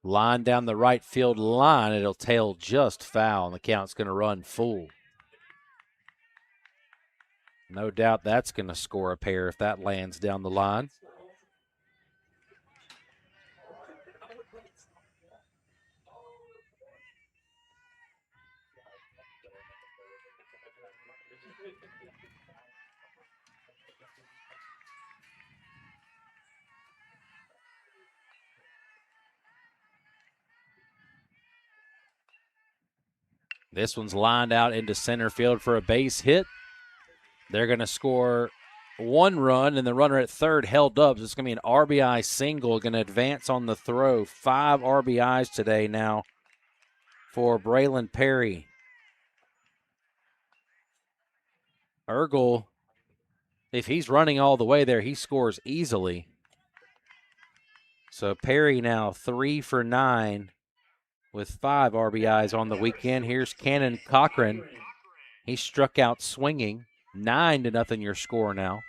Line down the right field line. It'll tail just foul, and the count's going to run full. No doubt that's going to score a pair if that lands down the line. This one's lined out into center field for a base hit. They're going to score one run, and the runner at third held up. So it's going to be an RBI single, going to advance on the throw. 5 RBIs today now for Braylon Perry. Ergel, if he's running all the way there, he scores easily. So Perry now 3 for 9 with 5 RBIs on the weekend. Here's Cannon Cochran. He struck out swinging. 9-0 your score now.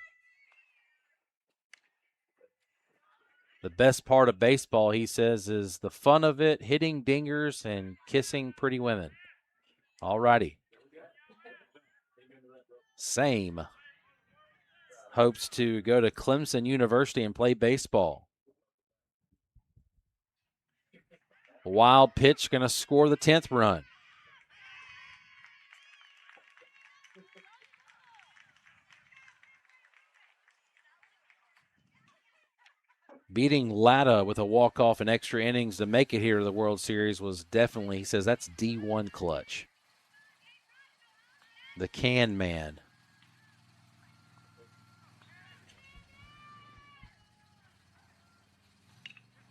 The best part of baseball, he says, is the fun of it, hitting dingers and kissing pretty women. All righty. Same hopes to go to Clemson University and play baseball. A wild pitch going to score the 10th run. Beating Latta with a walk-off in extra innings to make it here to the World Series was definitely, he says, that's D1 clutch. The can man.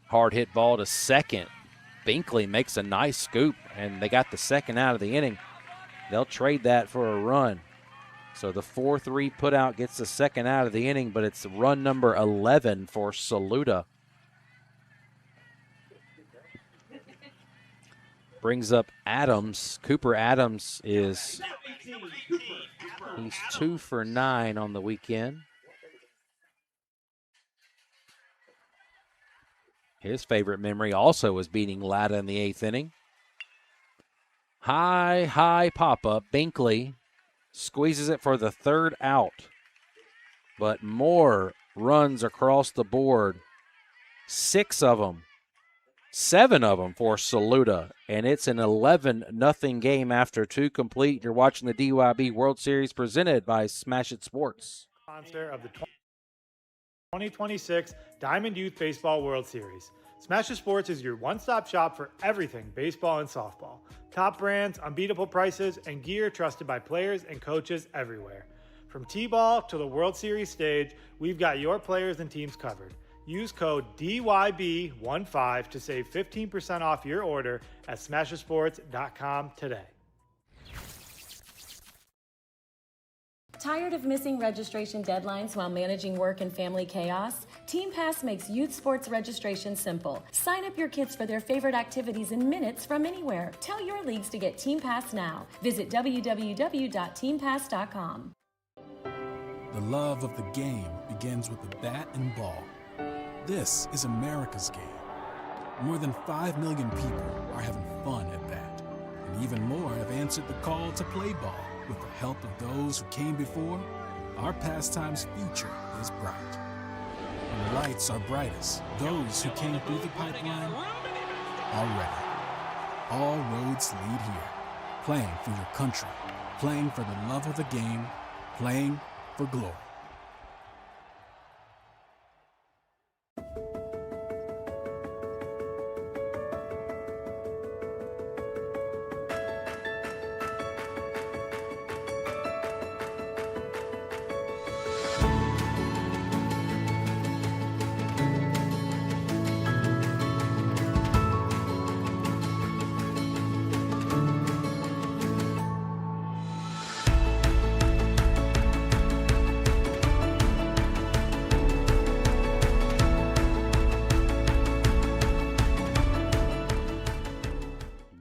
Hard hit ball to second. Binkley makes a nice scoop, and they got the second out of the inning. They'll trade that for a run. So the 4-3 putout gets the second out of the inning, but it's run number 11 for Saluda. Brings up Adams. Cooper Adams he's 2 for 9 on the weekend. His favorite memory also was beating Latta in the 8th inning. High pop-up. Binkley squeezes it for the 3rd out. But more runs across the board. 6 of them. 7 of them for Saluda. And it's an 11-0 game after 2 complete. You're watching the DYB World Series presented by Smash It Sports. Sponsor of the 2026 Diamond Youth Baseball World Series. Smash It Sports is your one-stop shop for everything baseball and softball. Top brands, unbeatable prices, and gear trusted by players and coaches everywhere. From T-ball to the World Series stage, we've got your players and teams covered. Use code DYB15 to save 15% off your order at SmashItSports.com today. Tired of missing registration deadlines while managing work and family chaos? Team Pass makes youth sports registration simple. Sign up your kids for their favorite activities in minutes from anywhere. Tell your leagues to get Team Pass now. Visit www.teampass.com. The love of the game begins with the bat and ball. This is America's game. More than 5 million people are having fun at bat, and even more have answered the call to play ball. With the help of those who came before, our pastime's future is bright. When the lights are brightest, those who came through the pipeline are ready. All roads lead here. Playing for your country, playing for the love of the game, playing for glory.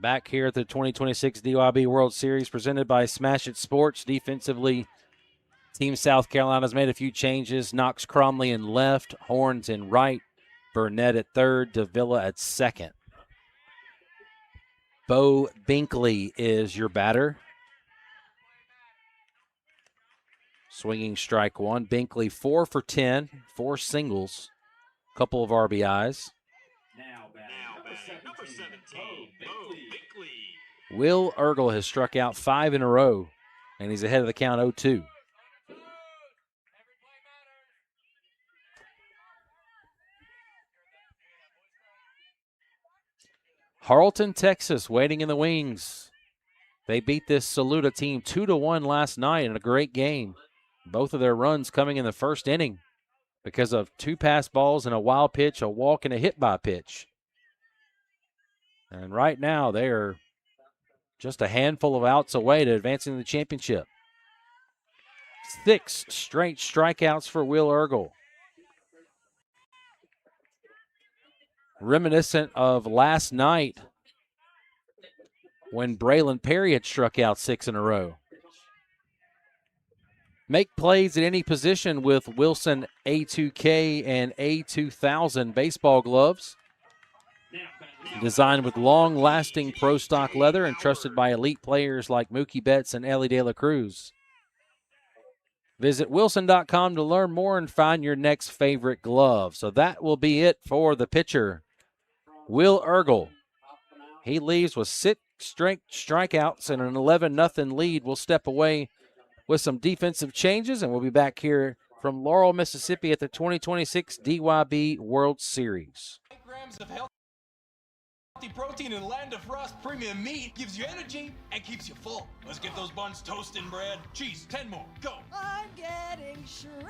Back here at the 2026 DYB World Series presented by Smash It Sports. Defensively, Team South Carolina's made a few changes. Knox Cromley in left, Horns in right, Burnett at third, Davila at second. Bo Binkley is your batter. Swinging strike one. Binkley 4 for 10, 4 singles, couple of RBIs. Now batting, number 17, Bo Binkley. Will Ergel has struck out 5 in a row, and he's ahead of the count 0-2. Harleton, Texas, waiting in the wings. They beat this Saluda team 2-1 last night in a great game. Both of their runs coming in the first inning because of 2 pass balls and a wild pitch, a walk, and a hit by pitch. And right now they are just a handful of outs away to advancing to the championship. 6 straight strikeouts for Will Ergel. Reminiscent of last night when Braylon Perry had struck out 6 in a row. Make plays at any position with Wilson A2K and A2000 baseball gloves. Designed with long-lasting pro stock leather and trusted by elite players like Mookie Betts and Ellie De La Cruz. Visit wilson.com to learn more and find your next favorite glove. So that will be it for the pitcher, Will Ergel. He leaves with 6 straight strikeouts and an 11-0 lead. We'll step away with some defensive changes, and we'll be back here from Laurel, Mississippi at the 2026 DYB World Series. 8 grams of healthy protein and Land of Frost premium meat gives you energy and keeps you full. Let's get those buns toasting, bread. Cheese, 10 more, go. I'm getting shredded.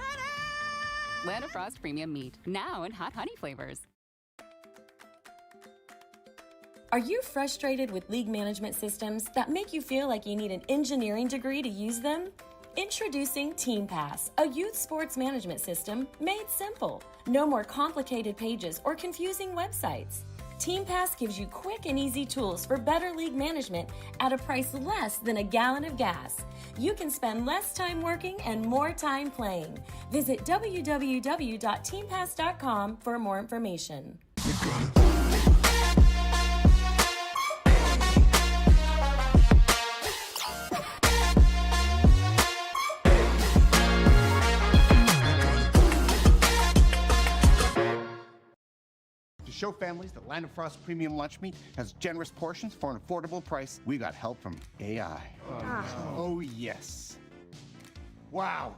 Land of Frost premium meat, now in hot honey flavors. Are you frustrated with league management systems that make you feel like you need an engineering degree to use them? Introducing TeamPass, a youth sports management system made simple. No more complicated pages or confusing websites. TeamPass gives you quick and easy tools for better league management at a price less than a gallon of gas. You can spend less time working and more time playing. Visit www.teampass.com for more information. Show families that Land of Frost Premium Lunch Meat has generous portions for an affordable price. We got help from AI. Oh, yes. Wow.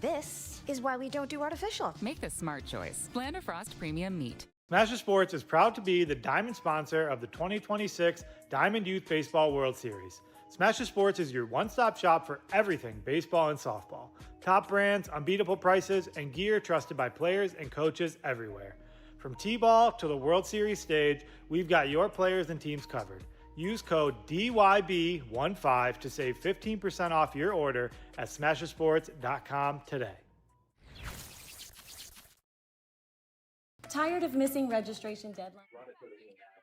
This is why we don't do artificial. Make the smart choice. Land of Frost premium meat. Smasher Sports is proud to be the diamond sponsor of the 2026 Diamond Youth Baseball World Series. Smasher Sports is your one-stop shop for everything baseball and softball. Top brands, unbeatable prices, and gear trusted by players and coaches everywhere. From T-ball to the World Series stage, we've got your players and teams covered. Use code DYB15 to save 15% off your order at smashersports.com today. Tired of missing registration deadlines?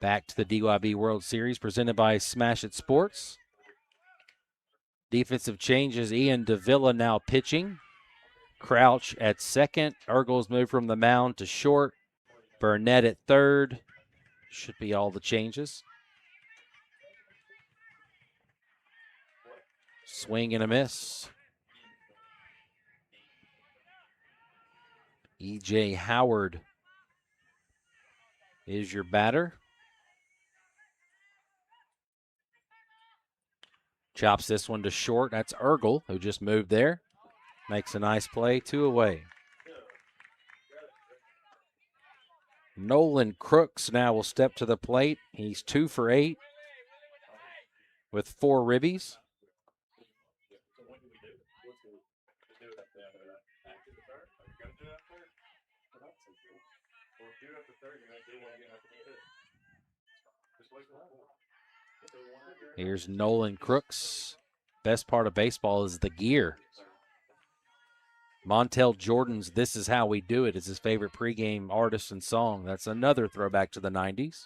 Back to the DYB World Series presented by Smash It Sports. Defensive changes, Ian Davila now pitching. Crouch at second. Ergel's moved from the mound to short. Burnett at third. Should be all the changes. Swing and a miss. E.J. Howard is your batter. Chops this one to short. That's Ergel, who just moved there. Makes a nice play, 2 away. Nolan Crooks now will step to the plate. He's 2 for 8 with 4 ribbies. Here's Nolan Crooks. Best part of baseball is the gear. Montel Jordan's "This Is How We Do It" is his favorite pregame artist and song. That's another throwback to the 90s.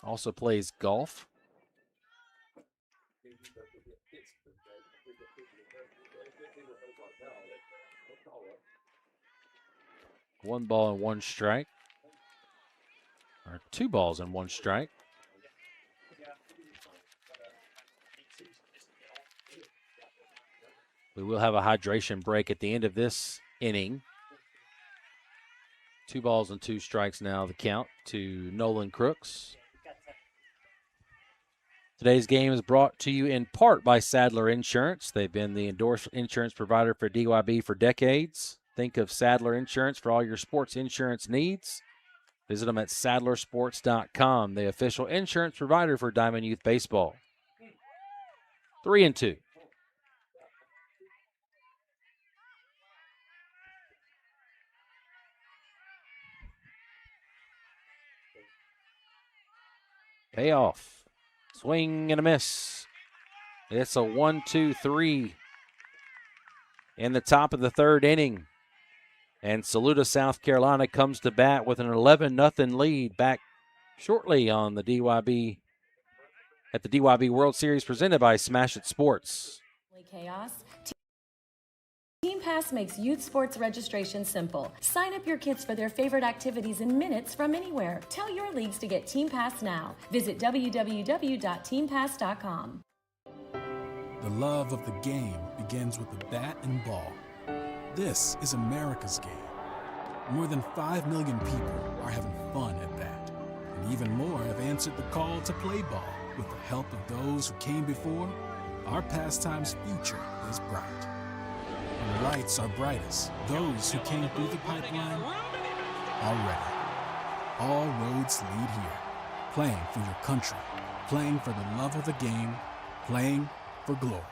Also plays golf. One ball and one strike. Our 2 balls and 1 strike. We will have a hydration break at the end of this inning. 2 balls and 2 strikes now, the count to Nolan Crooks. Today's game is brought to you in part by Sadler Insurance. They've been the endorsed insurance provider for DYB for decades. Think of Sadler Insurance for all your sports insurance needs. Visit them at sadlersports.com, the official insurance provider for Diamond Youth Baseball. 3-2. Payoff. Swing and a miss. It's a 1-2-3 in the top of the 3rd inning. And Saluda, South Carolina comes to bat with an 11-0 lead back shortly on the DYB at the DYB World Series presented by Smash It Sports. Chaos. Team Pass makes youth sports registration simple. Sign up your kids for their favorite activities in minutes from anywhere. Tell your leagues to get Team Pass now. Visit www.teampass.com. The love of the game begins with the bat and ball. This is America's game. More than 5 million people are having fun at that. And even more have answered the call to play ball. With the help of those who came before, our pastime's future is bright. When the lights are brightest, those who came through the pipeline are ready. All roads lead here. Playing for your country, playing for the love of the game, playing for glory.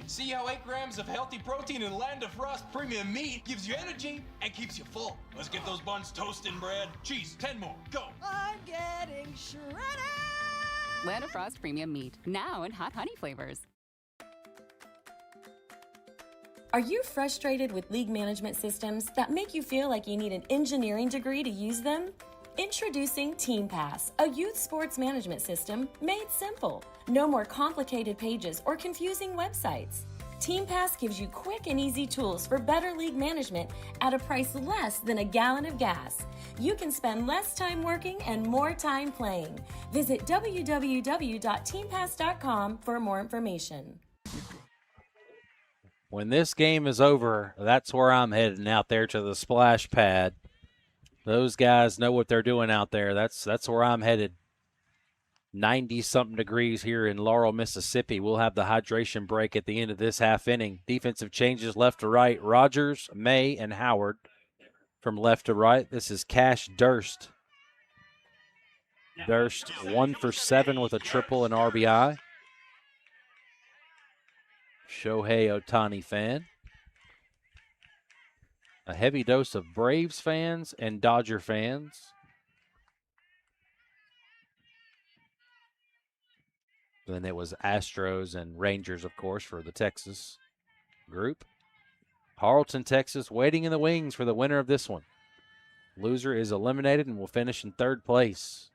See how 8 grams of healthy protein in Land of Frost premium meat gives you energy and keeps you full. Let's get those buns toasting, bread. Cheese, 10 more, go. I'm getting shredded. Land of Frost premium meat, now in hot honey flavors. Are you frustrated with league management systems that make you feel like you need an engineering degree to use them? Introducing Team Pass, a youth sports management system made simple. No more complicated pages or confusing websites. Team Pass gives you quick and easy tools for better league management at a price less than a gallon of gas. You can spend less time working and more time playing. Visit www.teampass.com for more information. When this game is over, that's where I'm heading, out there to the splash pad. Those guys know what they're doing out there. That's where I'm headed. 90-something degrees here in Laurel, Mississippi. We'll have the hydration break at the end of this half inning. Defensive changes left to right. Rogers, May, and Howard from left to right. This is Cash Durst. Durst 1 for 7 with a triple and RBI. Shohei Ohtani fan. A heavy dose of Braves fans and Dodger fans. Then it was Astros and Rangers, of course, for the Texas group. Harleton, Texas, waiting in the wings for the winner of this one. Loser is eliminated and will finish in 3rd place.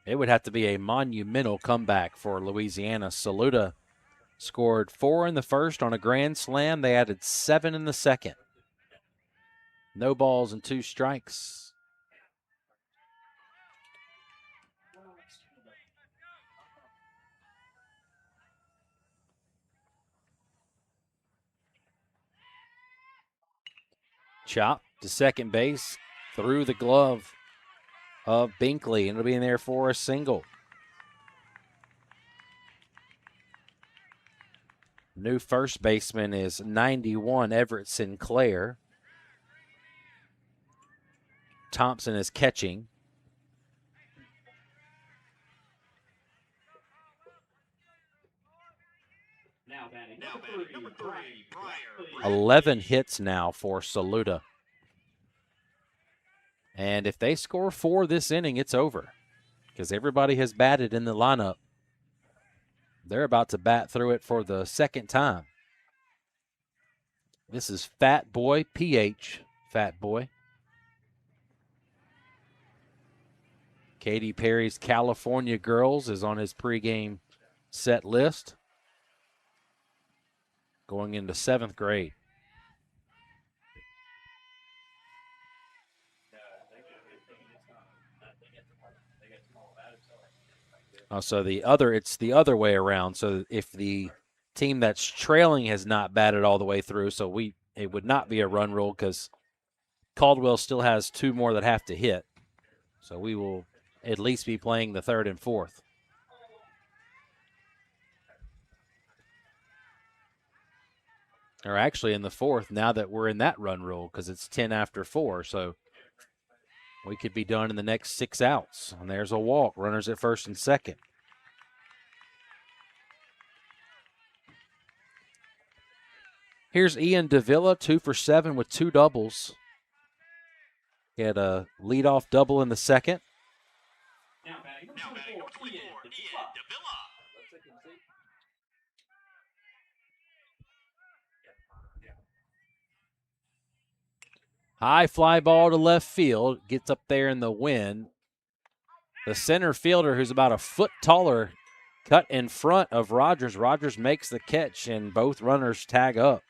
It would have to be a monumental comeback for Louisiana. Saluda scored 4 in the first on a grand slam. They added 7 in the second. No balls and 2 strikes. Chop to second base through the glove of Binkley, and it'll be in there for a single. New first baseman is 91, Everett Sinclair. Thompson is catching. Number 3, Briar. 11 hits now for Saluda. And if they score 4 this inning, it's over because everybody has batted in the lineup. They're about to bat through it for the second time. This is Fat Boy, PH, Fat Boy. Katy Perry's California Girls is on his pregame set list. Going into 7th grade. Oh, so it's the other way around. So if the team that's trailing has not batted all the way through, so it would not be a run rule because Caldwell still has 2 more that have to hit. So we will at least be playing the 3rd and 4th. Or actually in the 4th now that we're in that run rule because it's 10 after 4. So we could be done in the next 6 outs. And there's a walk. Runners at 1st and 2nd. Here's Ian Davila, 2 for 7 with 2 doubles. He had a leadoff double in the 2nd. Now batting number 24, Ian Davila. High fly ball to left field. Gets up there in the wind. The center fielder, who's about a foot taller, cut in front of Rogers. Rogers makes the catch, and both runners tag up.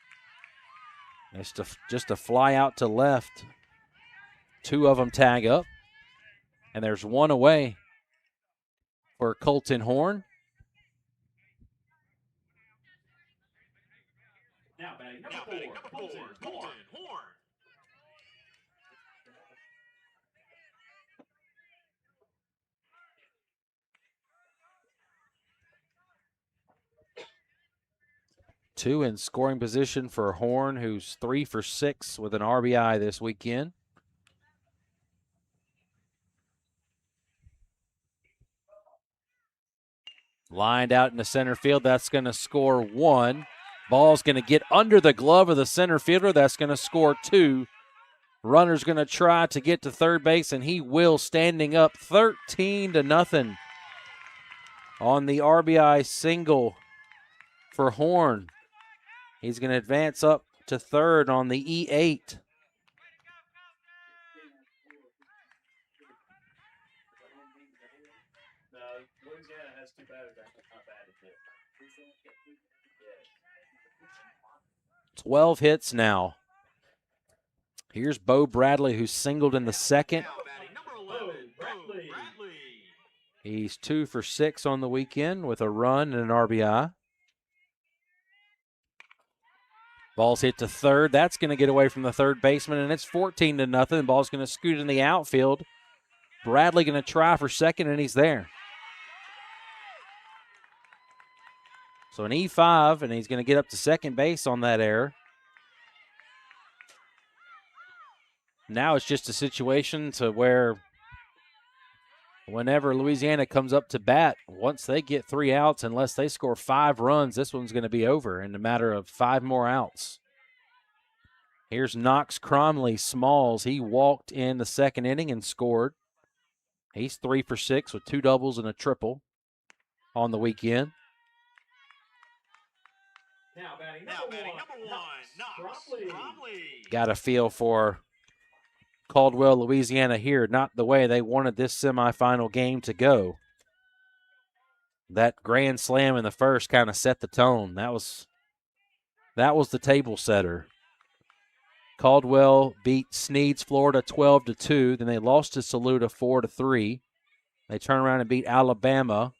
It's just a fly out to left. 2 of them tag up. And there's 1 away for Colton Horn. Now batting number 4, Colton Horn. Two in scoring position for Horn, who's 3 for 6 with an RBI this weekend. Lined out in the center field. That's going to score 1. Ball's going to get under the glove of the center fielder. That's going to score 2. Runner's going to try to get to third base, and he will, standing up 13-0 on the RBI single for Horn. He's going to advance up to third on the E8. Louisiana has 2 batters that have not batted yet. 12 hits now. Here's Bo Bradley, who singled in the 2nd. He's 2 for 6 on the weekend with a run and an RBI. Ball's hit to third. That's going to get away from the third baseman, and it's 14-0. Ball's going to scoot in the outfield. Bradley going to try for second, and he's there. So an E5, and he's going to get up to second base on that error. Now it's just a situation to where whenever Louisiana comes up to bat, once they get 3 outs, unless they score 5 runs, this one's going to be over in a matter of 5 more outs. Here's Knox Cromley Smalls. He walked in the 2nd inning and scored. He's 3 for 6 with 2 doubles and a triple on the weekend. Now batting number 1, Knox Cromley. Got a feel for Caldwell, Louisiana here, not the way they wanted this semifinal game to go. That grand slam in the first kind of set the tone. That was the table setter. Caldwell beat Sneads, Florida 12-2. Then they lost to Saluda 4-3. They turn around and beat Alabama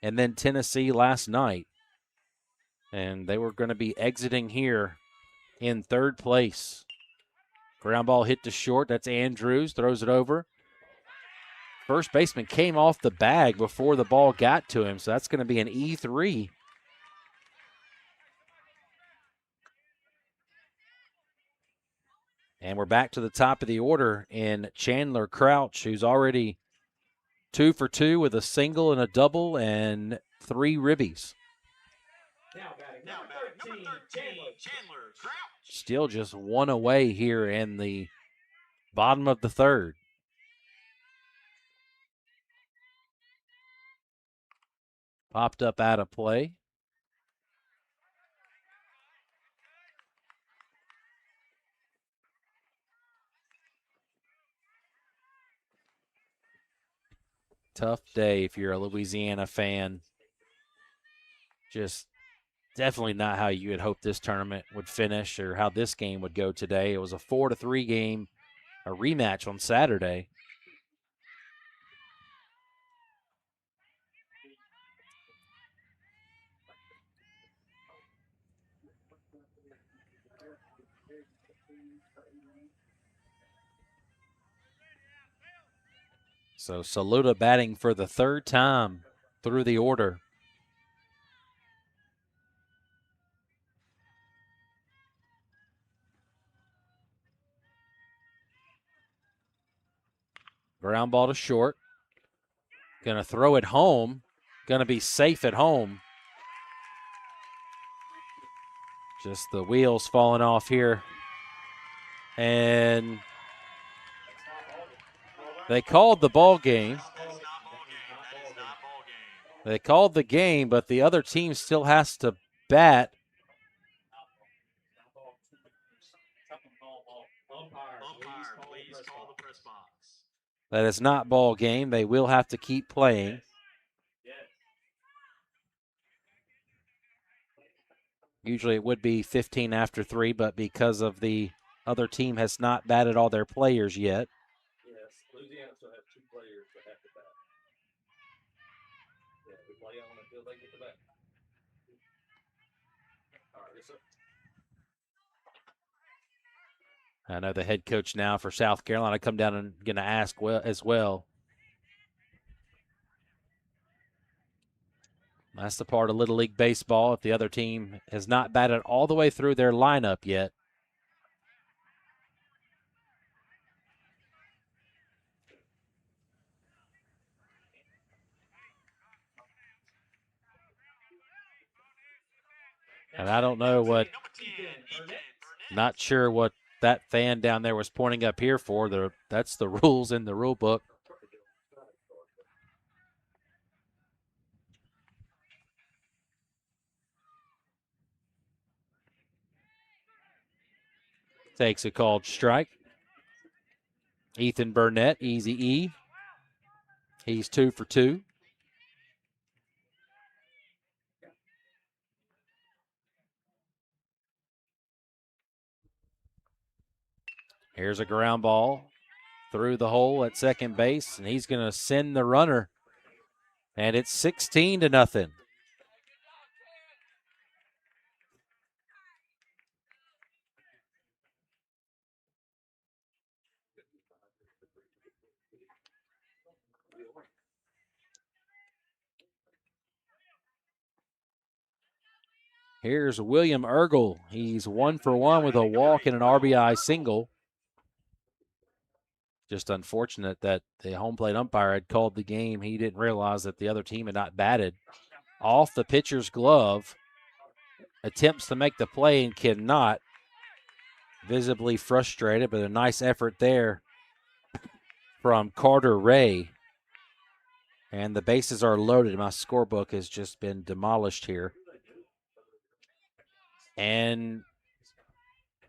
and then Tennessee last night. And they were going to be exiting here in 3rd place. Ground ball hit to short. That's Andrews. Throws it over. First baseman came off the bag before the ball got to him, so that's going to be an E3. And we're back to the top of the order in Chandler Crouch, who's already 2 for 2 with a single and a double and 3 ribbies. Now batting Chandler Crouch. Still just one away here in the bottom of the third. Popped up out of play. Tough day if you're a Louisiana fan. Just definitely not how you had hoped this tournament would finish or how this game would go today. It was a 4-3 game, a rematch on Saturday. So Saluda batting for the third time through the order. Ground ball to short. Going to throw it home. Going to be safe at home. Just the wheels falling off here. And they called the ball game. They called the game, but the other team still has to bat. Umpire, please call the press box. That is not ball game. They will have to keep playing. Usually it would be 15 after 3, but because of the other team has not batted all their players yet. Yes, Louisiana still has 2 players that have to bat. Yeah, we play on until they get the bat. All right, yes, sir. I know the head coach now for South Carolina come down and going to ask as well. That's the part of Little League Baseball if the other team has not batted all the way through their lineup yet. And I don't know what, not sure what that fan down there was pointing up here for. That's the rules in the rule book. Takes a called strike. Ethan Burnett, easy E. He's 2 for 2. Here's a ground ball through the hole at second base, and he's going to send the runner. And it's 16-0. Here's William Ergel. He's 1 for 1 with a walk and an RBI single. Just unfortunate that the home plate umpire had called the game. He didn't realize that the other team had not batted. Off the pitcher's glove. Attempts to make the play and cannot. Visibly frustrated, but a nice effort there from Carter Ray. And the bases are loaded. My scorebook has just been demolished here. And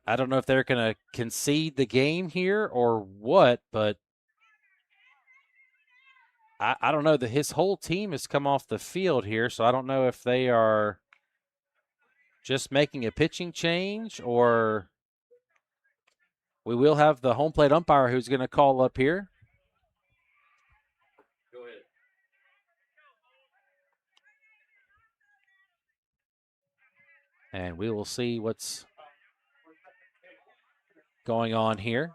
I don't know if they're going to concede the game here or what, but I don't know. His whole team has come off the field here, so I don't know if they are just making a pitching change or we will have the home plate umpire who's going to call up here. Go ahead. And we will see what's going on here.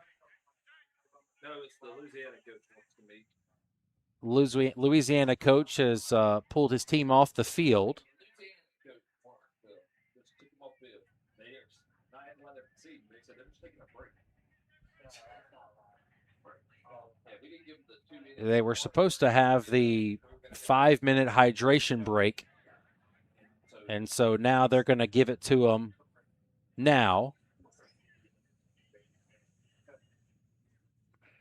No, it's the Louisiana coach wants to meet. Louisiana coach has pulled his team off the field. They were supposed to have the 5-minute hydration break, And so now they're going to give it to them now.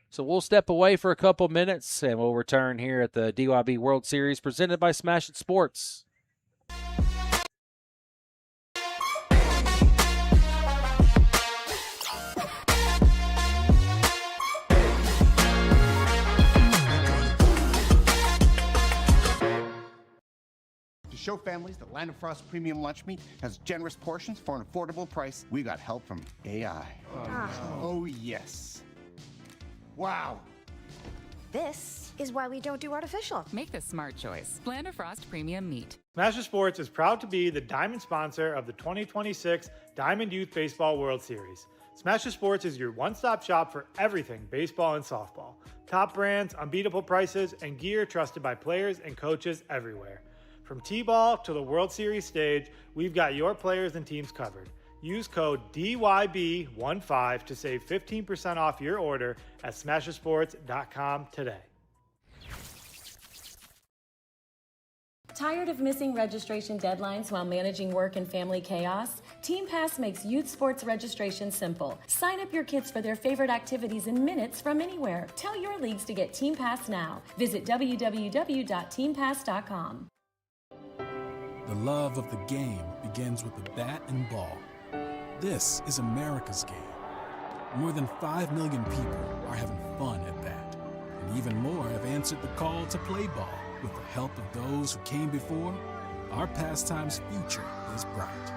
So we'll step away for a couple minutes, and we'll return here at the DYB World Series presented by Smash It Sports. To show families that Land of Frost premium lunch meat has generous portions for an affordable price, we got help from AI. Oh, yes. Wow. This is why we don't do artificial. Make the smart choice. Land of Frost Premium Meat. Smash Sports is proud to be the diamond sponsor of the 2026 Diamond Youth Baseball World Series. Smash Sports is your one-stop shop for everything baseball and softball. Top brands, unbeatable prices, and gear trusted by players and coaches everywhere. From T-ball to the World Series stage, we've got your players and teams covered. Use code DYB15 to save 15% off your order at smashersports.com today. Tired of missing registration deadlines while managing work and family chaos? Team Pass makes youth sports registration simple. Sign up your kids for their favorite activities in minutes from anywhere. Tell your leagues to get Team Pass now. Visit www.teampass.com. The love of the game begins with the bat and ball. This is America's game. More than 5 million people are having fun at bat, and even more have answered the call to play ball. With the help of those who came before, our pastime's future is bright.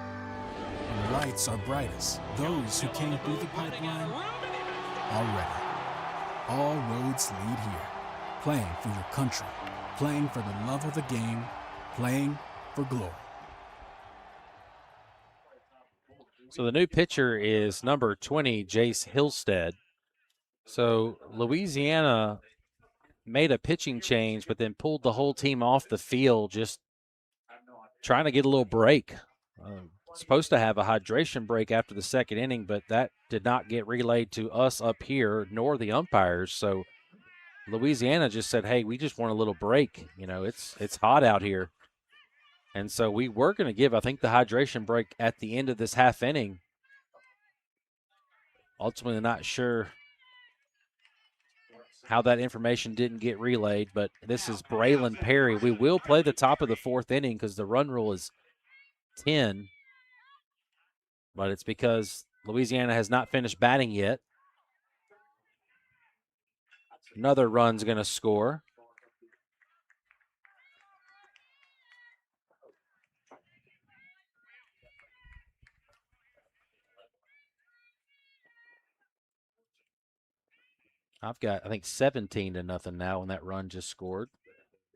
When the lights are brightest, those who came through the pipeline are ready. All roads lead here. Playing for your country, playing for the love of the game, playing for glory. So the new pitcher is number 20, Jace Hillstead. So Louisiana made a pitching change, but then pulled the whole team off the field, just trying to get a little break. Supposed to have a hydration break after the second inning, but that did not get relayed to us up here, nor the umpires. So Louisiana just said, hey, we just want a little break. You know, it's hot out here. And so we were going to give, I think, the hydration break at the end of this half inning. Ultimately, not sure how that information didn't get relayed, but this is Braylon Perry. We will play the top of the fourth inning because the run rule is 10, but it's because Louisiana has not finished batting yet. Another run's going to score. I've got, I think, 17-0 now, and that run just scored.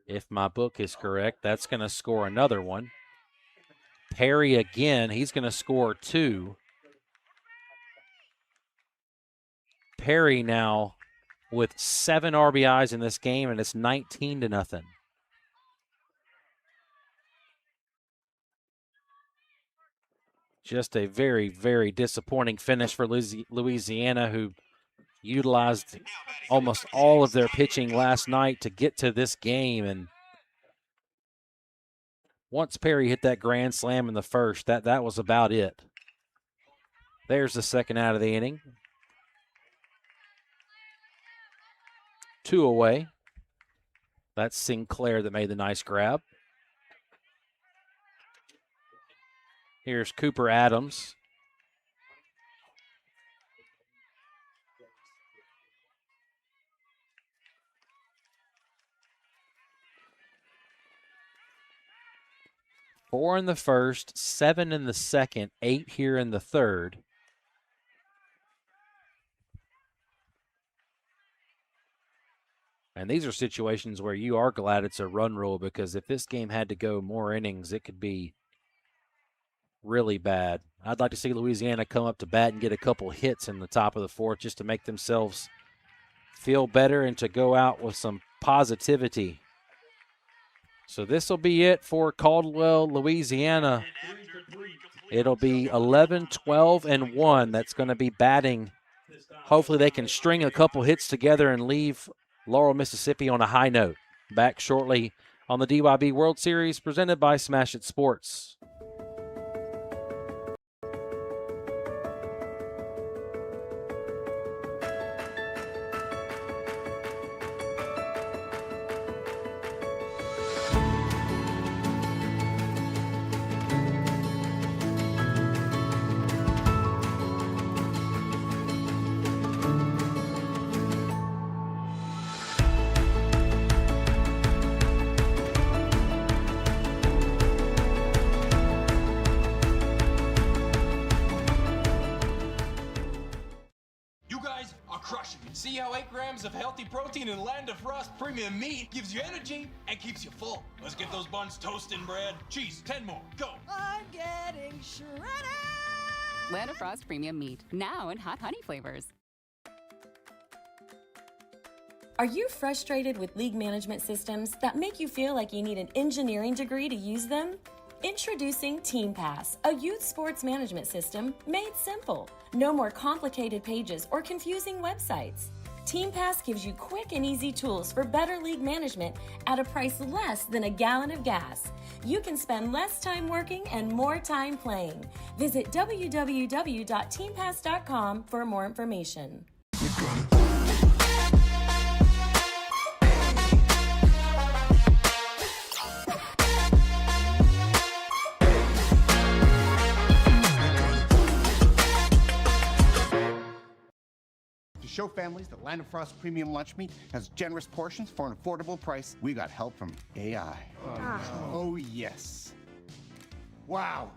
If my book is correct, that's going to score another one. Perry again, he's going to score 2. Perry now with 7 RBIs in this game, and it's 19-0. Just a very, very disappointing finish for Louisiana, who utilized almost all of their pitching last night to get to this game. And once Perry hit that grand slam in the first, that was about it. There's the second out of the inning. 2 away. That's Sinclair that made the nice grab. Here's Cooper Adams. Four in the first, 7 in the second, 8 here in the third. And these are situations where you are glad it's a run rule, because if this game had to go more innings, it could be really bad. I'd like to see Louisiana come up to bat and get a couple hits in the top of the fourth just to make themselves feel better and to go out with some positivity. So this will be it for Caldwell, Louisiana. It'll be 11-12-1 that's going to be batting. Hopefully they can string a couple hits together and leave Laurel, Mississippi on a high note. Back shortly on the DYB World Series presented by Smash It Sports. 8 grams of healthy protein in Land of Frost premium meat gives you energy and keeps you full. Let's get those buns toasted and bread. Cheese, 10 more, go. I'm getting shredded. Land of Frost premium meat, now in hot honey flavors. Are you frustrated with league management systems that make you feel like you need an engineering degree to use them? Introducing Team Pass, a youth sports management system made simple. No more complicated pages or confusing websites. Team Pass gives you quick and easy tools for better league management at a price less than a gallon of gas. You can spend less time working and more time playing. Visit www.teampass.com for more information. To show families that Land of Frost premium lunch meat has generous portions for an affordable price, we got help from AI. Oh, yes. Wow.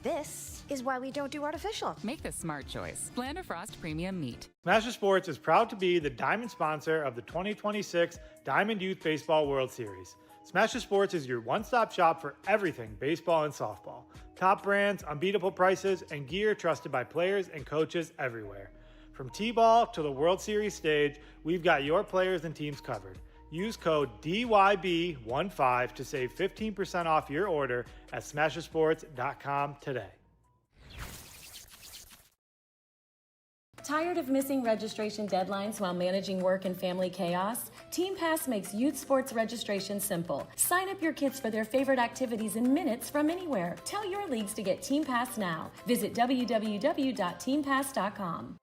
This is why we don't do artificial. Make the smart choice. Land of Frost premium meat. Smasher Sports is proud to be the diamond sponsor of the 2026 Diamond Youth Baseball World Series. Smasher Sports is your one-stop shop for everything baseball and softball. Top brands, unbeatable prices, and gear trusted by players and coaches everywhere. From T-ball to the World Series stage, we've got your players and teams covered. Use code DYB15 to save 15% off your order at smashersports.com today. Tired of missing registration deadlines while managing work and family chaos? Team Pass makes youth sports registration simple. Sign up your kids for their favorite activities in minutes from anywhere. Tell your leagues to get Team Pass now. Visit www.teampass.com.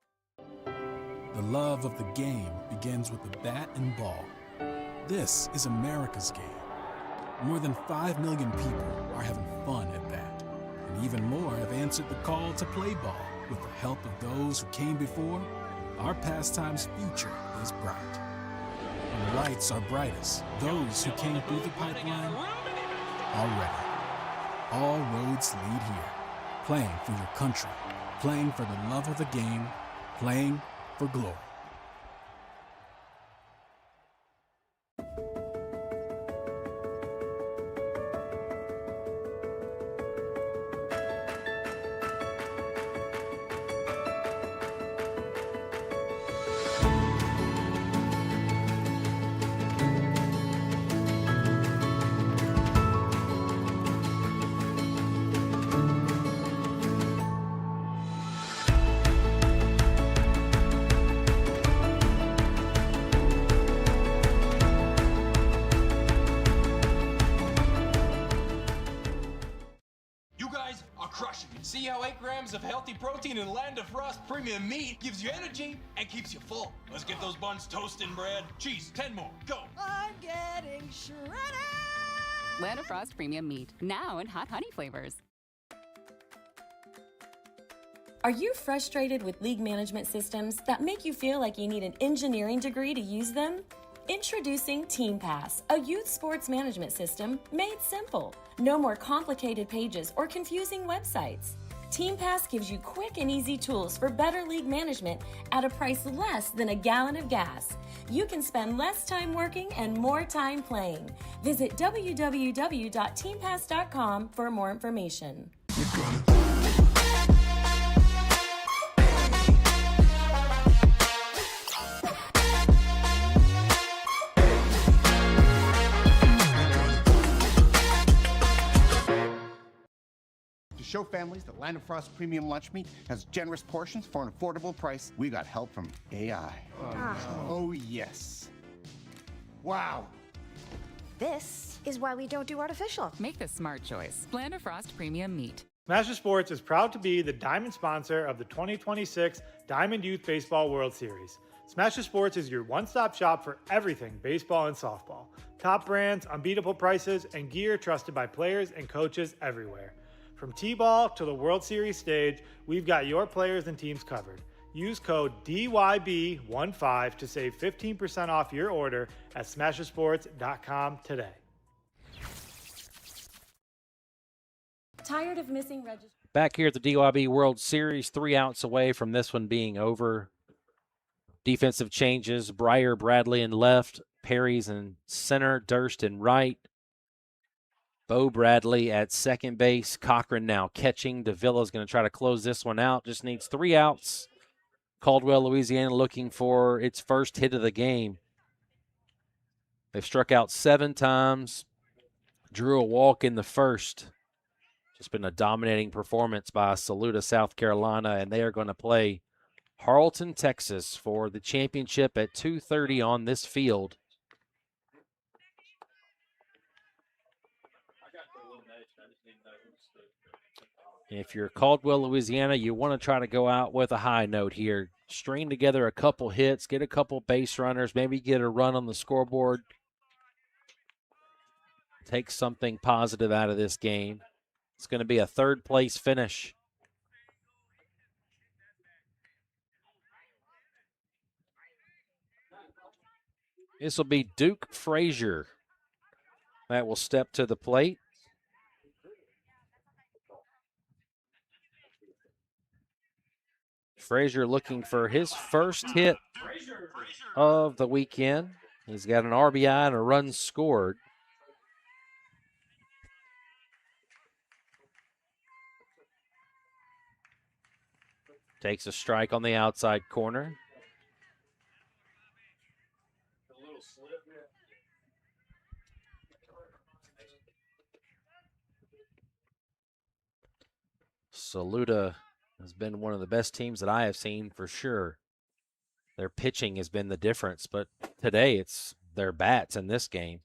The love of the game begins with the bat and ball. This is America's game. More than 5 million people are having fun at bat, and even more have answered the call to play ball. With the help of those who came before, our pastime's future is bright. When the lights are brightest, those who came through the pipeline are ready. All roads lead here. Playing for your country, playing for the love of the game, playing for glory. See how 8 grams of healthy protein in Land of Frost premium meat gives you energy and keeps you full. Let's get those buns toasted and bread. Cheese, 10 more, go. I'm getting shredded. Land of Frost premium meat, now in hot honey flavors. Are you frustrated with league management systems that make you feel like you need an engineering degree to use them? Introducing Team Pass, a youth sports management system made simple. No more complicated pages or confusing websites. Team Pass gives you quick and easy tools for better league management at a price less than a gallon of gas. You can spend less time working and more time playing. Visit www.teampass.com for more information. Show families that Land of Frost premium lunch meat has generous portions for an affordable price. We got help from AI. Oh, yes. Wow. This is why we don't do artificial. Make the smart choice. Land of Frost premium meat. Smasher Sports is proud to be the diamond sponsor of the 2026 Diamond Youth Baseball World Series. Smasher Sports is your one-stop shop for everything baseball and softball. Top brands, unbeatable prices, and gear trusted by players and coaches everywhere. From T-ball to the World Series stage, we've got your players and teams covered. Use code DYB15 to save 15% off your order at smashersports.com today. Tired of missing registration? Back here at the DYB World Series, 3 outs away from this one being over. Defensive changes, Breyer, Bradley in left, Perry's in center, Durst in right. Bo Bradley at second base. Cochran now catching. Davila's going to try to close this one out. Just needs 3 outs. Caldwell, Louisiana looking for its first hit of the game. They've struck out 7 times. Drew a walk in the first. Just been a dominating performance by Saluda, South Carolina, and they are going to play Harleton, Texas for the championship at 2:30 on this field. If you're Caldwell, Louisiana, you want to try to go out with a high note here. String together a couple hits, get a couple base runners, maybe get a run on the scoreboard. Take something positive out of this game. It's going to be a third-place finish. This will be Duke Frazier that will step to the plate. Frazier looking for his first hit of the weekend. He's got an RBI and a run scored. Takes a strike on the outside corner. Saluda has been one of the best teams that I have seen for sure. Their pitching has been the difference, but today it's their bats in this game.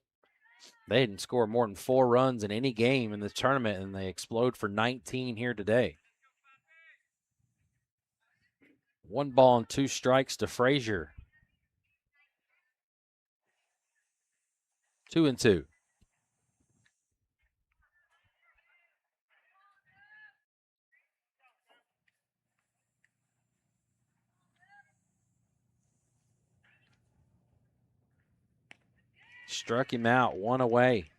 They didn't score more than 4 runs in any game in the tournament, and they explode for 19 here today. 1 ball and 2 strikes to Frazier. 2-2. Struck him out, 1 away.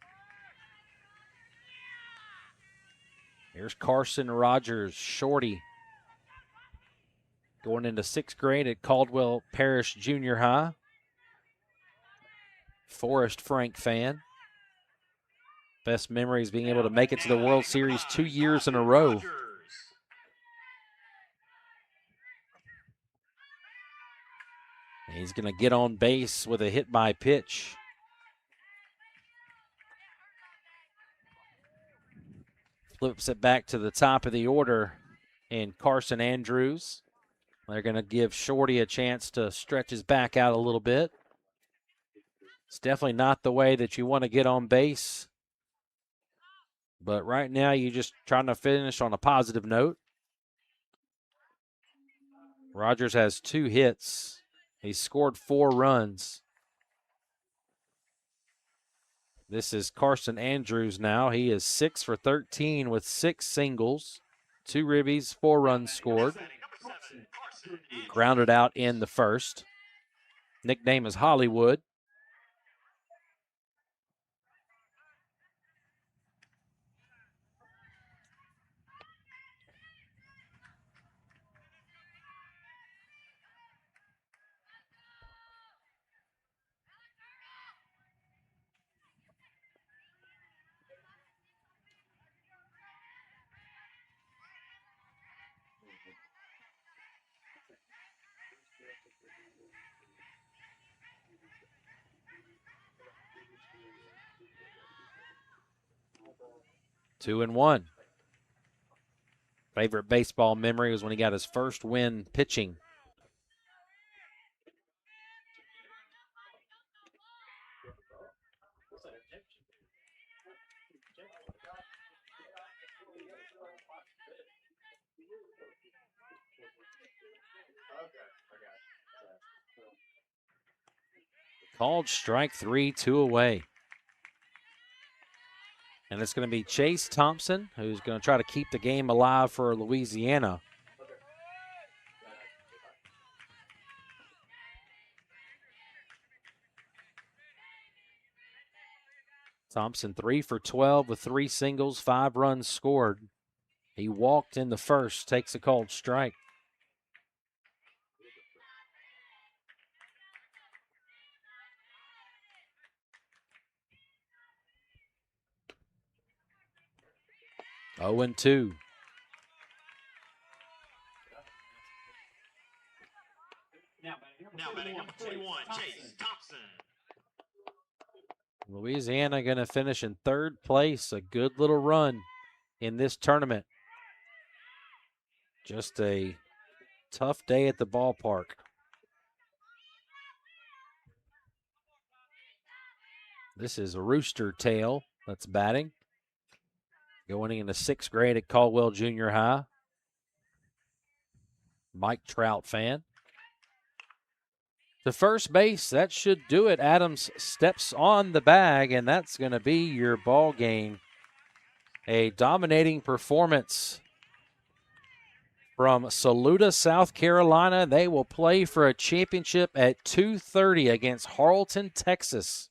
Here's Carson Rogers, shorty. Going into 6th grade at Caldwell Parish Junior High. Forrest Frank fan. Best memories being able to make it to the World Series 2 years in a row. He's going to get on base with a hit by pitch. Flips it back to the top of the order in Carson Andrews. They're going to give Shorty a chance to stretch his back out a little bit. It's definitely not the way that you want to get on base. But right now, you're just trying to finish on a positive note. Rogers has 2 hits. He's scored 4 runs. This is Carson Andrews now. He is 6 for 13 with 6 singles, 2 ribbies, 4 runs scored. Grounded out in the first. Nickname is Hollywood. Two and one. Favorite baseball memory was when he got his first win pitching. Called strike 3, 2 away. And it's going to be Chase Thompson, who's going to try to keep the game alive for Louisiana. Thompson 3 for 12 with 3 singles, 5 runs scored. He walked in the first, takes a called strike. 0-2. Now batting number 21, Chase Thompson. Louisiana going to finish in third place. A good little run in this tournament. Just a tough day at the ballpark. This is Rooster Tail that's batting. Going into 6th grade at Caldwell Junior High. Mike Trout fan. To first base, that should do it. Adams steps on the bag, and that's going to be your ball game. A dominating performance from Saluda, South Carolina. They will play for a championship at 2:30 against Harleton, Texas.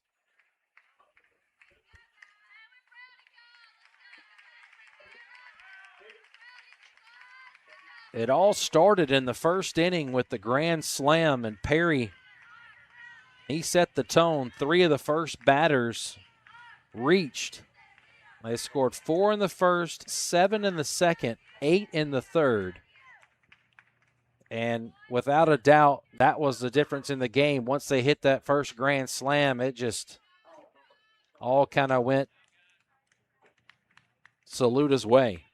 It all started in the first inning with the grand slam, and Perry, he set the tone. 3 of the first batters reached. They scored 4 in the first, 7 in the second, 8 in the third. And without a doubt, that was the difference in the game. Once they hit that first grand slam, it just all kind of went Saluda's way.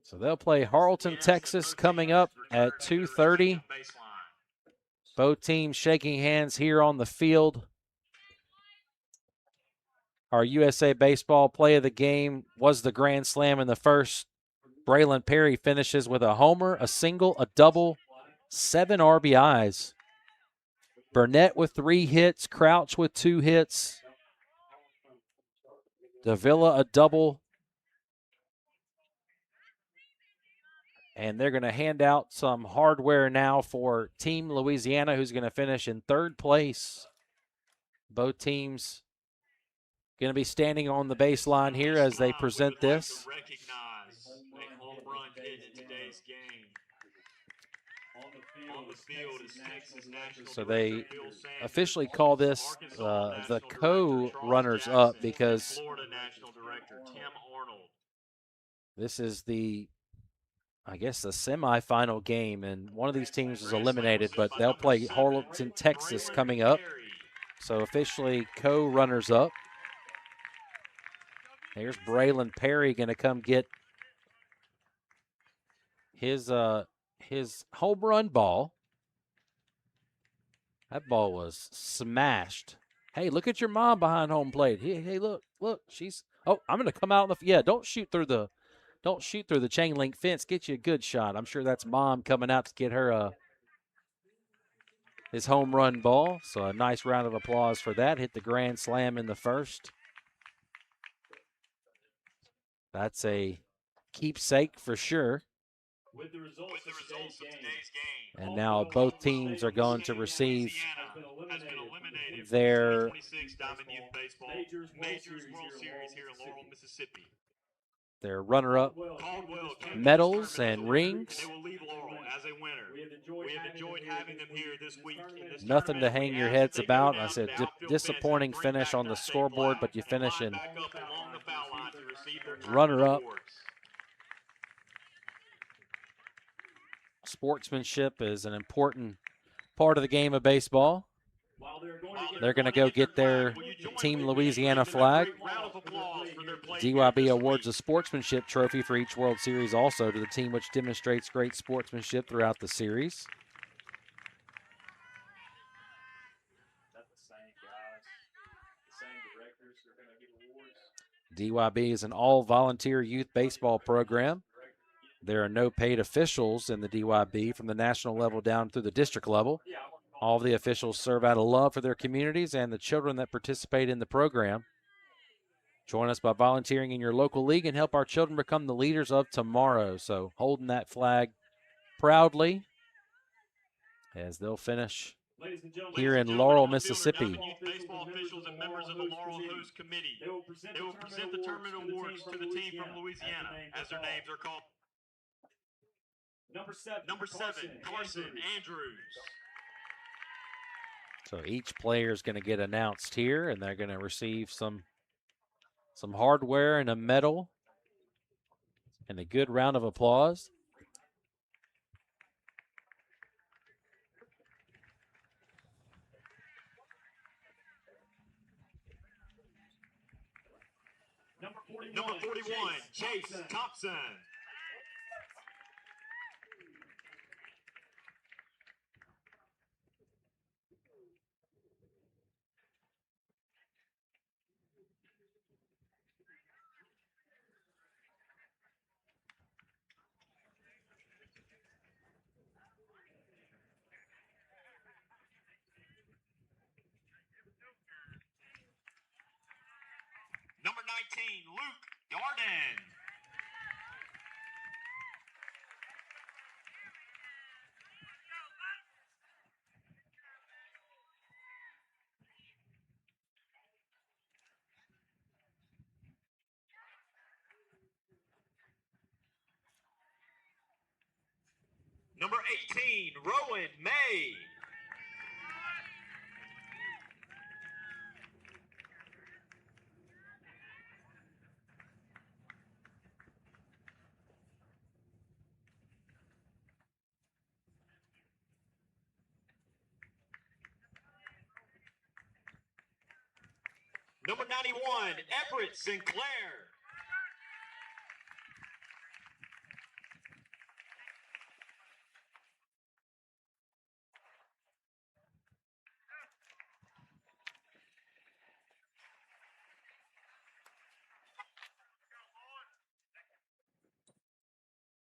So they'll play Harleton, Texas coming up at 2:30. Both teams shaking hands here on the field. Our USA Baseball play of the game was the grand slam in the first. Braylon Perry finishes with a homer, a single, a double, 7 RBIs. Burnett with 3 hits, Crouch with 2 hits. Davila a double. And they're going to hand out some hardware now for Team Louisiana, who's going to finish in 3rd place. Both teams going to be standing on the baseline here as they present this. So they officially call this the co-runners-up because this is the, I guess, the semifinal game, and one of these teams is eliminated, but they'll play Harleton, Texas coming up. So officially co-runners-up. Here's Braylon Perry going to come get his home run ball. That ball was smashed. Hey, look at your mom behind home plate. Hey, look, she's. Oh, I'm going to come out on the. Yeah, don't shoot through the chain link fence. Get you a good shot. I'm sure that's mom coming out to get her his home run ball. So a nice round of applause for that. Hit the grand slam in the first. That's a keepsake for sure. With the results of today's game, and now both teams are going to receive their their runner-up medals and rings. Nothing to hang your heads about. I said disappointing finish on the scoreboard, but you finish in runner-up. Sportsmanship is an important part of the game of baseball. They're going to go get their Team Louisiana flag. DYB awards a sportsmanship trophy for each World Series also to the team which demonstrates great sportsmanship throughout the series. DYB is an all-volunteer youth baseball program. There are no paid officials in the DYB from the national level down through the district level. All of the officials serve out of love for their communities and the children that participate in the program. Join us by volunteering in your local league and help our children become the leaders of tomorrow. So holding that flag proudly as they'll finish here in Laurel, Mississippi. Baseball officials and members of the Laurel Host Committee. They will present the tournament awards to the team from Louisiana as their names are called. Number 7, Carson Andrews. So each player is going to get announced here, and they're going to receive some some hardware and a medal, and a good round of applause. Number 41, Chase Thompson. Number 19, Luke Darden. Number 18, Rowan May. Number 91, Everett Sinclair.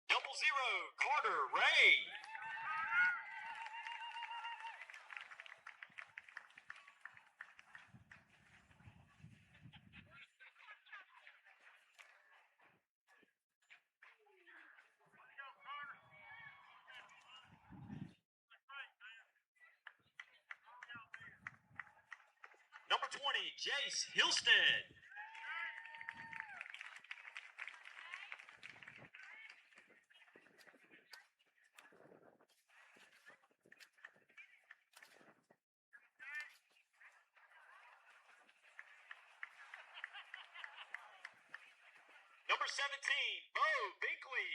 Double zero, Carter Ray. Number 20, Jace Hilstead. Number 17, Bo Binkley.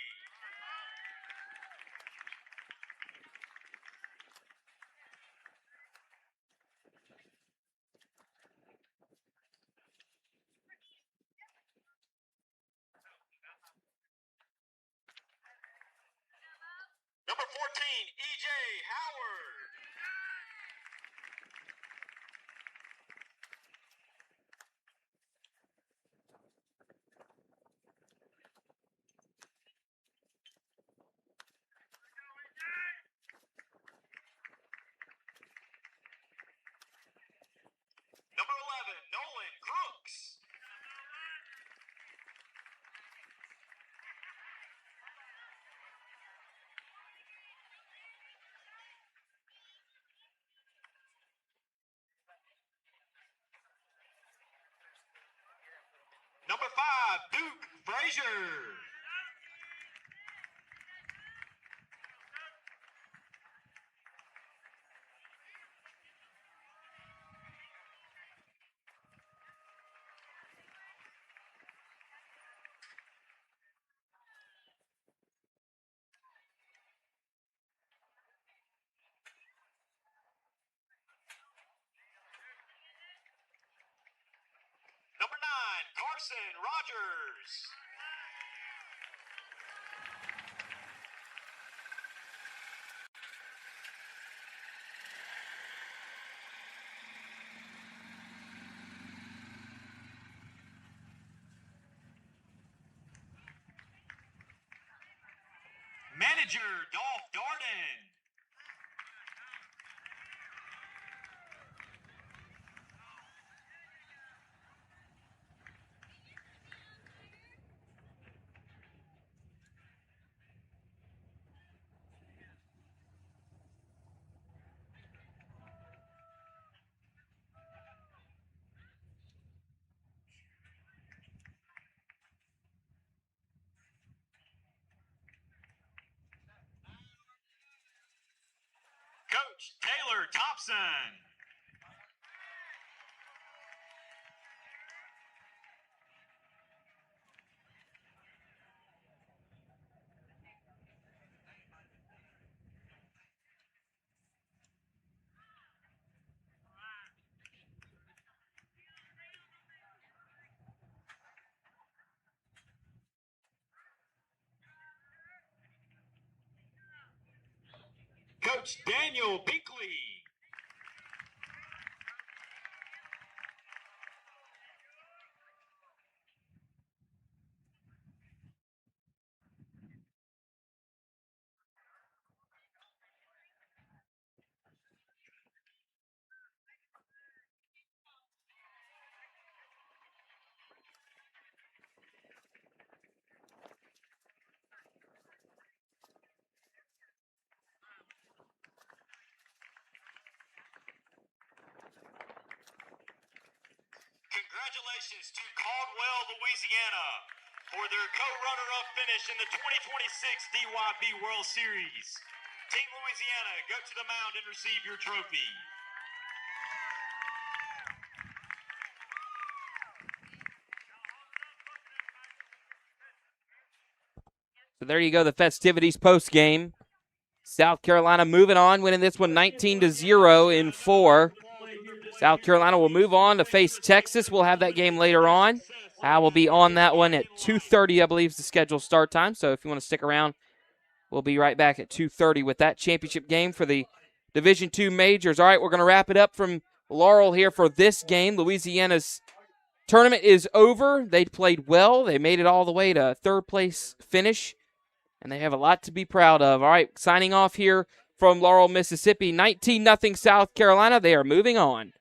Number 14, EJ Howard. Number 11, Nolan Crooks. Number 5, Duke Frazier. Number 9, Carson Rogers. Manager Dolph Darden. Coach Taylor Thompson. Coach Daniel Binkley. Congratulations to Caldwell, Louisiana, for their co-runner-up finish in the 2026 DYB World Series. Team Louisiana, go to the mound and receive your trophy. So there you go, the festivities post-game. South Carolina moving on, winning this one 19-0 in 4. South Carolina will move on to face Texas. We'll have that game later on. I will be on that one at 2:30, I believe is the scheduled start time. So if you want to stick around, we'll be right back at 2:30 with that championship game for the Division II majors. All right, we're going to wrap it up from Laurel here for this game. Louisiana's tournament is over. They played well. They made it all the way to third place finish, and they have a lot to be proud of. All right, signing off here from Laurel, Mississippi, 19-0 South Carolina. They are moving on.